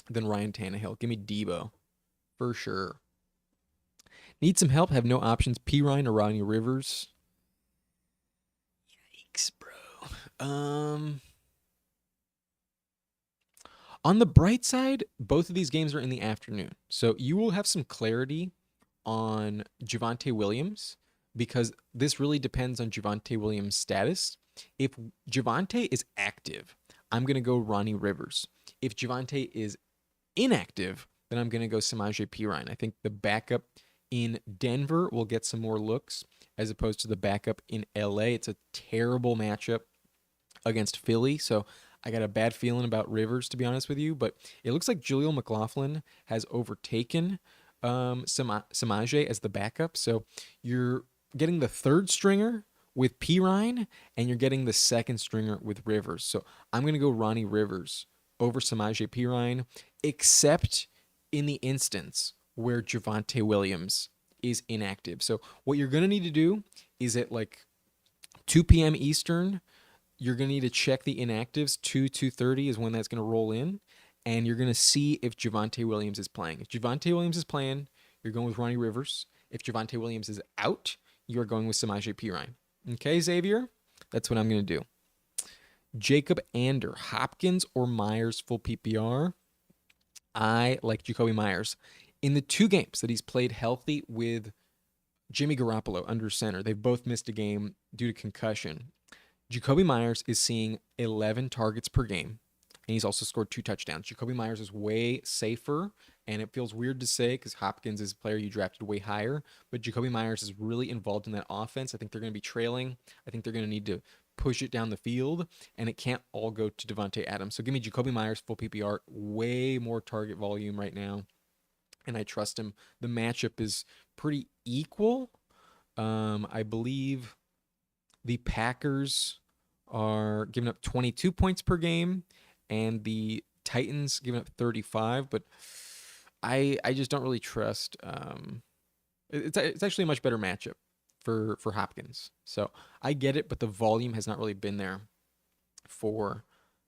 than Ryan Tannehill. Give me Debo for sure. Need some help? Have no options. P. Ryan or Rodney Rivers? Yikes, bro. On the bright side, both of these games are in the afternoon. So you will have some clarity on Javonte Williams because this really depends on Javonte Williams' status. If Javonte is active, I'm going to go Ronnie Rivers. If Javonte is inactive, then I'm going to go Samaje Perine. I think the backup in Denver will get some more looks as opposed to the backup in LA. It's a terrible matchup against Philly, so I got a bad feeling about Rivers, to be honest with you, but it looks like Jaleel McLaughlin has overtaken Samaje as the backup, so you're getting the third stringer with Perine, and you're getting the second stringer with Rivers. So I'm going to go Ronnie Rivers over Samaje Perine, except in the instance where Javonte Williams is inactive. So what you're going to need to do is at like 2 p.m. Eastern, you're going to need to check the inactives. 2:30 is when that's going to roll in, and you're going to see if Javonte Williams is playing. If Javonte Williams is playing, you're going with Ronnie Rivers. If Javonte Williams is out, you're going with Samaje Perine. Okay, Xavier? That's what I'm going to do. Jacob Ander, Hopkins or Myers full PPR? I like Jacoby Myers. In the 2 games that he's played healthy with Jimmy Garoppolo under center, they've both missed a game due to concussion. Jacoby Myers is seeing 11 targets per game, and he's also scored 2 touchdowns. Jacoby Myers is way safer, and it feels weird to say because Hopkins is a player you drafted way higher, but Jacoby Myers is really involved in that offense. I think they're going to be trailing. I think they're going to need to push it down the field, and it can't all go to Devontae Adams. So give me Jacoby Myers full PPR, way more target volume right now, and I trust him. The matchup is pretty equal. I believe the Packers are giving up 22 points per game, and the Titans giving up 35. But I just don't really trust. It's actually a much better matchup for Hopkins. So I get it, but the volume has not really been there for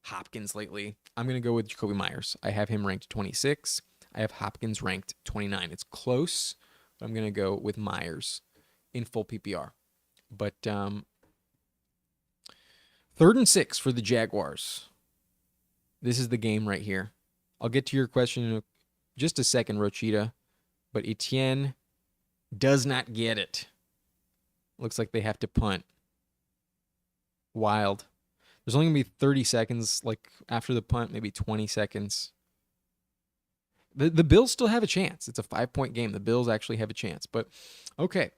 Hopkins lately. I'm gonna go with Jacoby Myers. I have him ranked 26. I have Hopkins ranked 29. It's close, but I'm gonna go with Myers in full PPR. But 3rd and 6 for the Jaguars. This is the game right here. I'll get to your question in just a second, Rochita. But Etienne does not get it. Looks like they have to punt. Wild. There's only going to be 30 seconds, like after the punt, maybe 20 seconds. The Bills still have a chance. It's a 5-point game. The Bills actually have a chance. But okay.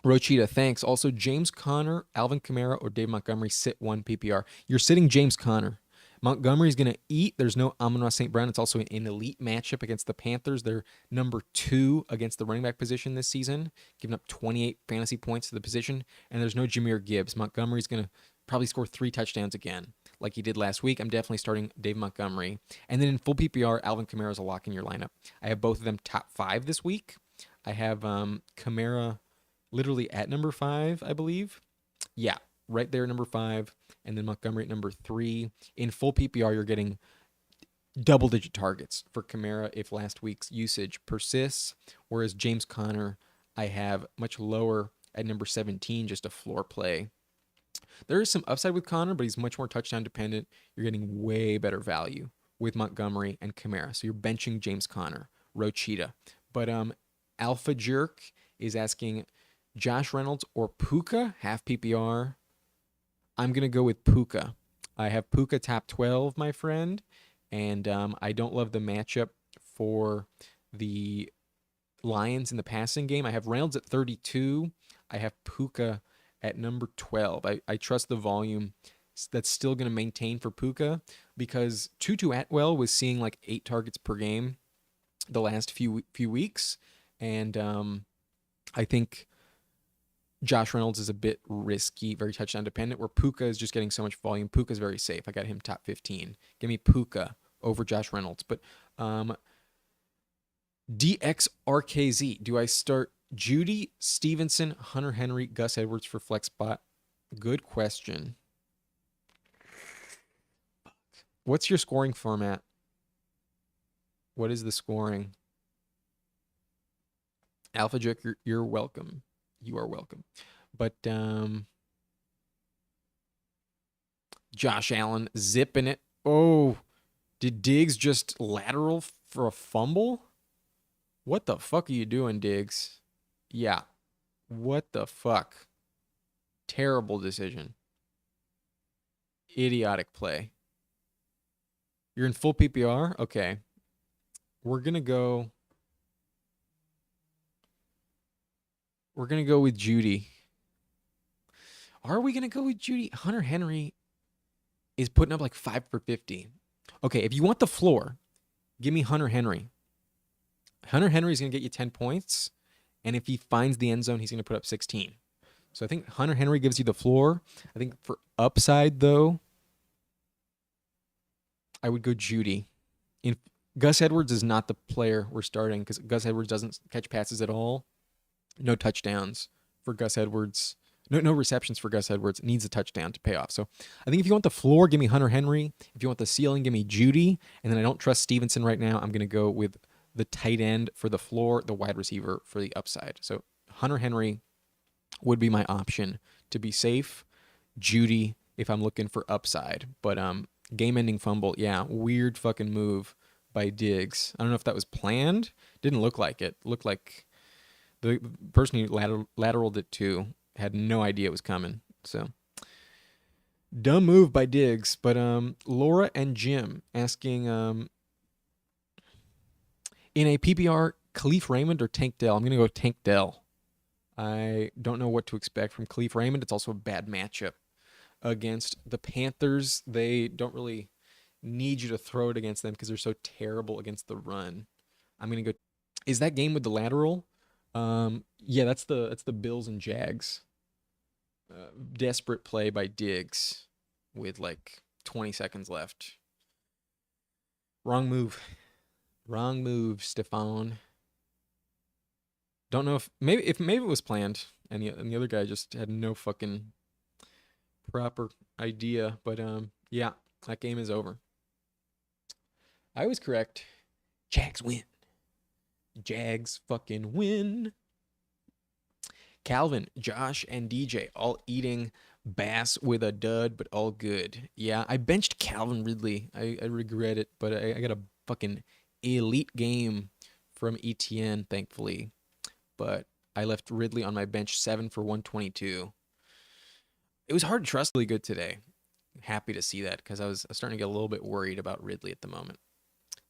Rochita, thanks. Also, James Conner, Alvin Kamara, or Dave Montgomery sit 1 PPR. You're sitting James Conner. Montgomery's going to eat. There's no Amon-Ra St. Brown. It's also an elite matchup against the Panthers. They're number 2 against the running back position this season, giving up 28 fantasy points to the position. And there's no Jahmyr Gibbs. Montgomery's going to probably score 3 touchdowns again, like he did last week. I'm definitely starting Dave Montgomery. And then in full PPR, Alvin Kamara is a lock in your lineup. I have both of them top 5 this week. I have Kamara literally at number 5, I believe. Yeah, right there, number 5. And then Montgomery at number 3. In full PPR, you're getting double-digit targets for Kamara if last week's usage persists, whereas James Conner, I have much lower at number 17, just a floor play. There is some upside with Conner, but he's much more touchdown dependent. You're getting way better value with Montgomery and Kamara. So you're benching James Conner, Rochita. But Alpha Jerk is asking Josh Reynolds or Puka, half PPR. I'm going to go with Puka. I have Puka top 12, my friend, and I don't love the matchup for the Lions in the passing game. I have Reynolds at 32. I have Puka at number 12. I trust the volume that's still going to maintain for Puka because Tutu Atwell was seeing like 8 targets per game the last few weeks, and I think Josh Reynolds is a bit risky, very touchdown dependent, where Puka is just getting so much volume. Puka's very safe. I got him top 15. Give me Puka over Josh Reynolds. But DXRKZ, do I start Judy, Stevenson, Hunter Henry, Gus Edwards for flex spot? Good question. What's your scoring format? What is the scoring? Alpha Jack, you're welcome. You are welcome. But Josh Allen zipping it. Oh, did Diggs just lateral for a fumble? What the fuck are you doing, Diggs? Yeah. What the fuck? Terrible decision. Idiotic play. You're in full PPR? Okay. We're going to go with Judy. Are we going to go with Judy? Hunter Henry is putting up like 5 for 50. Okay, if you want the floor, give me Hunter Henry. Hunter Henry is going to get you 10 points, and if he finds the end zone, he's going to put up 16. So I think Hunter Henry gives you the floor. I think for upside, though, I would go Judy. Gus Edwards is not the player we're starting because Gus Edwards doesn't catch passes at all. No touchdowns for Gus Edwards. No receptions for Gus Edwards. Needs a touchdown to pay off. So I think if you want the floor, give me Hunter Henry. If you want the ceiling, give me Judy. And then I don't trust Stevenson right now. I'm going to go with the tight end for the floor, the wide receiver for the upside. So Hunter Henry would be my option to be safe. Judy if I'm looking for upside. But game-ending fumble, yeah, weird fucking move by Diggs. I don't know if that was planned. Didn't look like it. Looked like the person who lateraled it to had no idea it was coming. So dumb move by Diggs. But Laura and Jim asking in a PPR, Khalif Raymond or Tank Dell? I'm going to go Tank Dell. I don't know what to expect from Khalif Raymond. It's also a bad matchup against the Panthers. They don't really need you to throw it against them because they're so terrible against the run. I'm going to go. Is that game with the lateral? Yeah, that's the Bills and Jags. Desperate play by Diggs with like 20 seconds left. Wrong move. Wrong move, Stefan. Don't know if maybe it was planned, and the other guy just had no fucking proper idea. But yeah, that game is over. I was correct. Jags win. Jags fucking win. Calvin, Josh, and DJ all eating bass with a dud, but all good. Yeah, I benched Calvin Ridley. I regret it, but I got a fucking elite game from ETN, thankfully. But I left Ridley on my bench 7 for 122. It was hard to trust really good today. Happy to see that because I was starting to get a little bit worried about Ridley at the moment,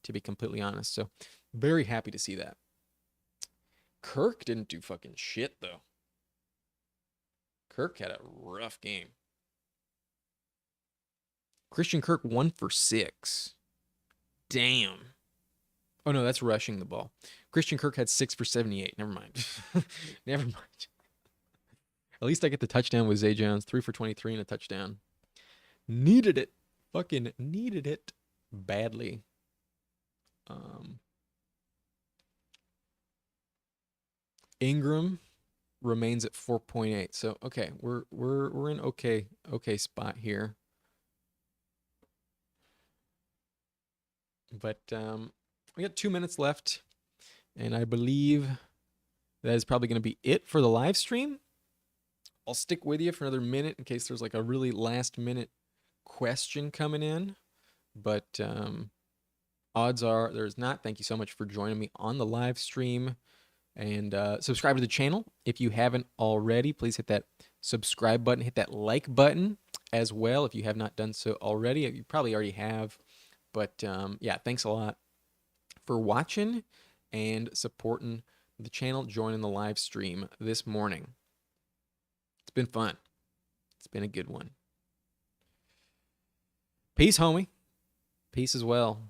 to be completely honest. So very happy to see that. Kirk didn't do fucking shit though. Kirk had a rough game. Christian Kirk 1 for 6. Damn. Oh no, that's rushing the ball. Christian Kirk had 6 for 78. Never mind. Never mind. At least I get the touchdown with Zay Jones. 3 for 23 and a touchdown. Needed it. Fucking needed it badly. Ingram remains at 4.8. So okay, we're in okay spot here. But we got 2 minutes left, and I believe that is probably going to be it for the live stream. I'll stick with you for another minute in case there's like a really last minute question coming in. But odds are there's not. Thank you so much for joining me on the live stream. And subscribe to the channel if you haven't already. Please hit that subscribe button. Hit that like button as well if you have not done so already. You probably already have. But yeah, thanks a lot for watching and supporting the channel, joining the live stream this morning. It's been fun. It's been a good one. Peace, homie. Peace as well.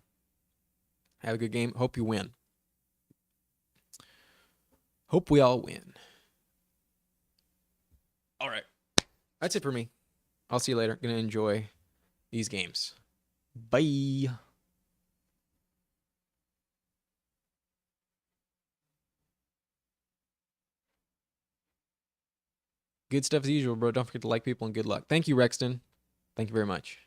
Have a good game. Hope you win. Hope we all win. All right. That's it for me. I'll see you later. Gonna enjoy these games. Bye. Good stuff as usual, bro. Don't forget to like people and good luck. Thank you, Rexton. Thank you very much.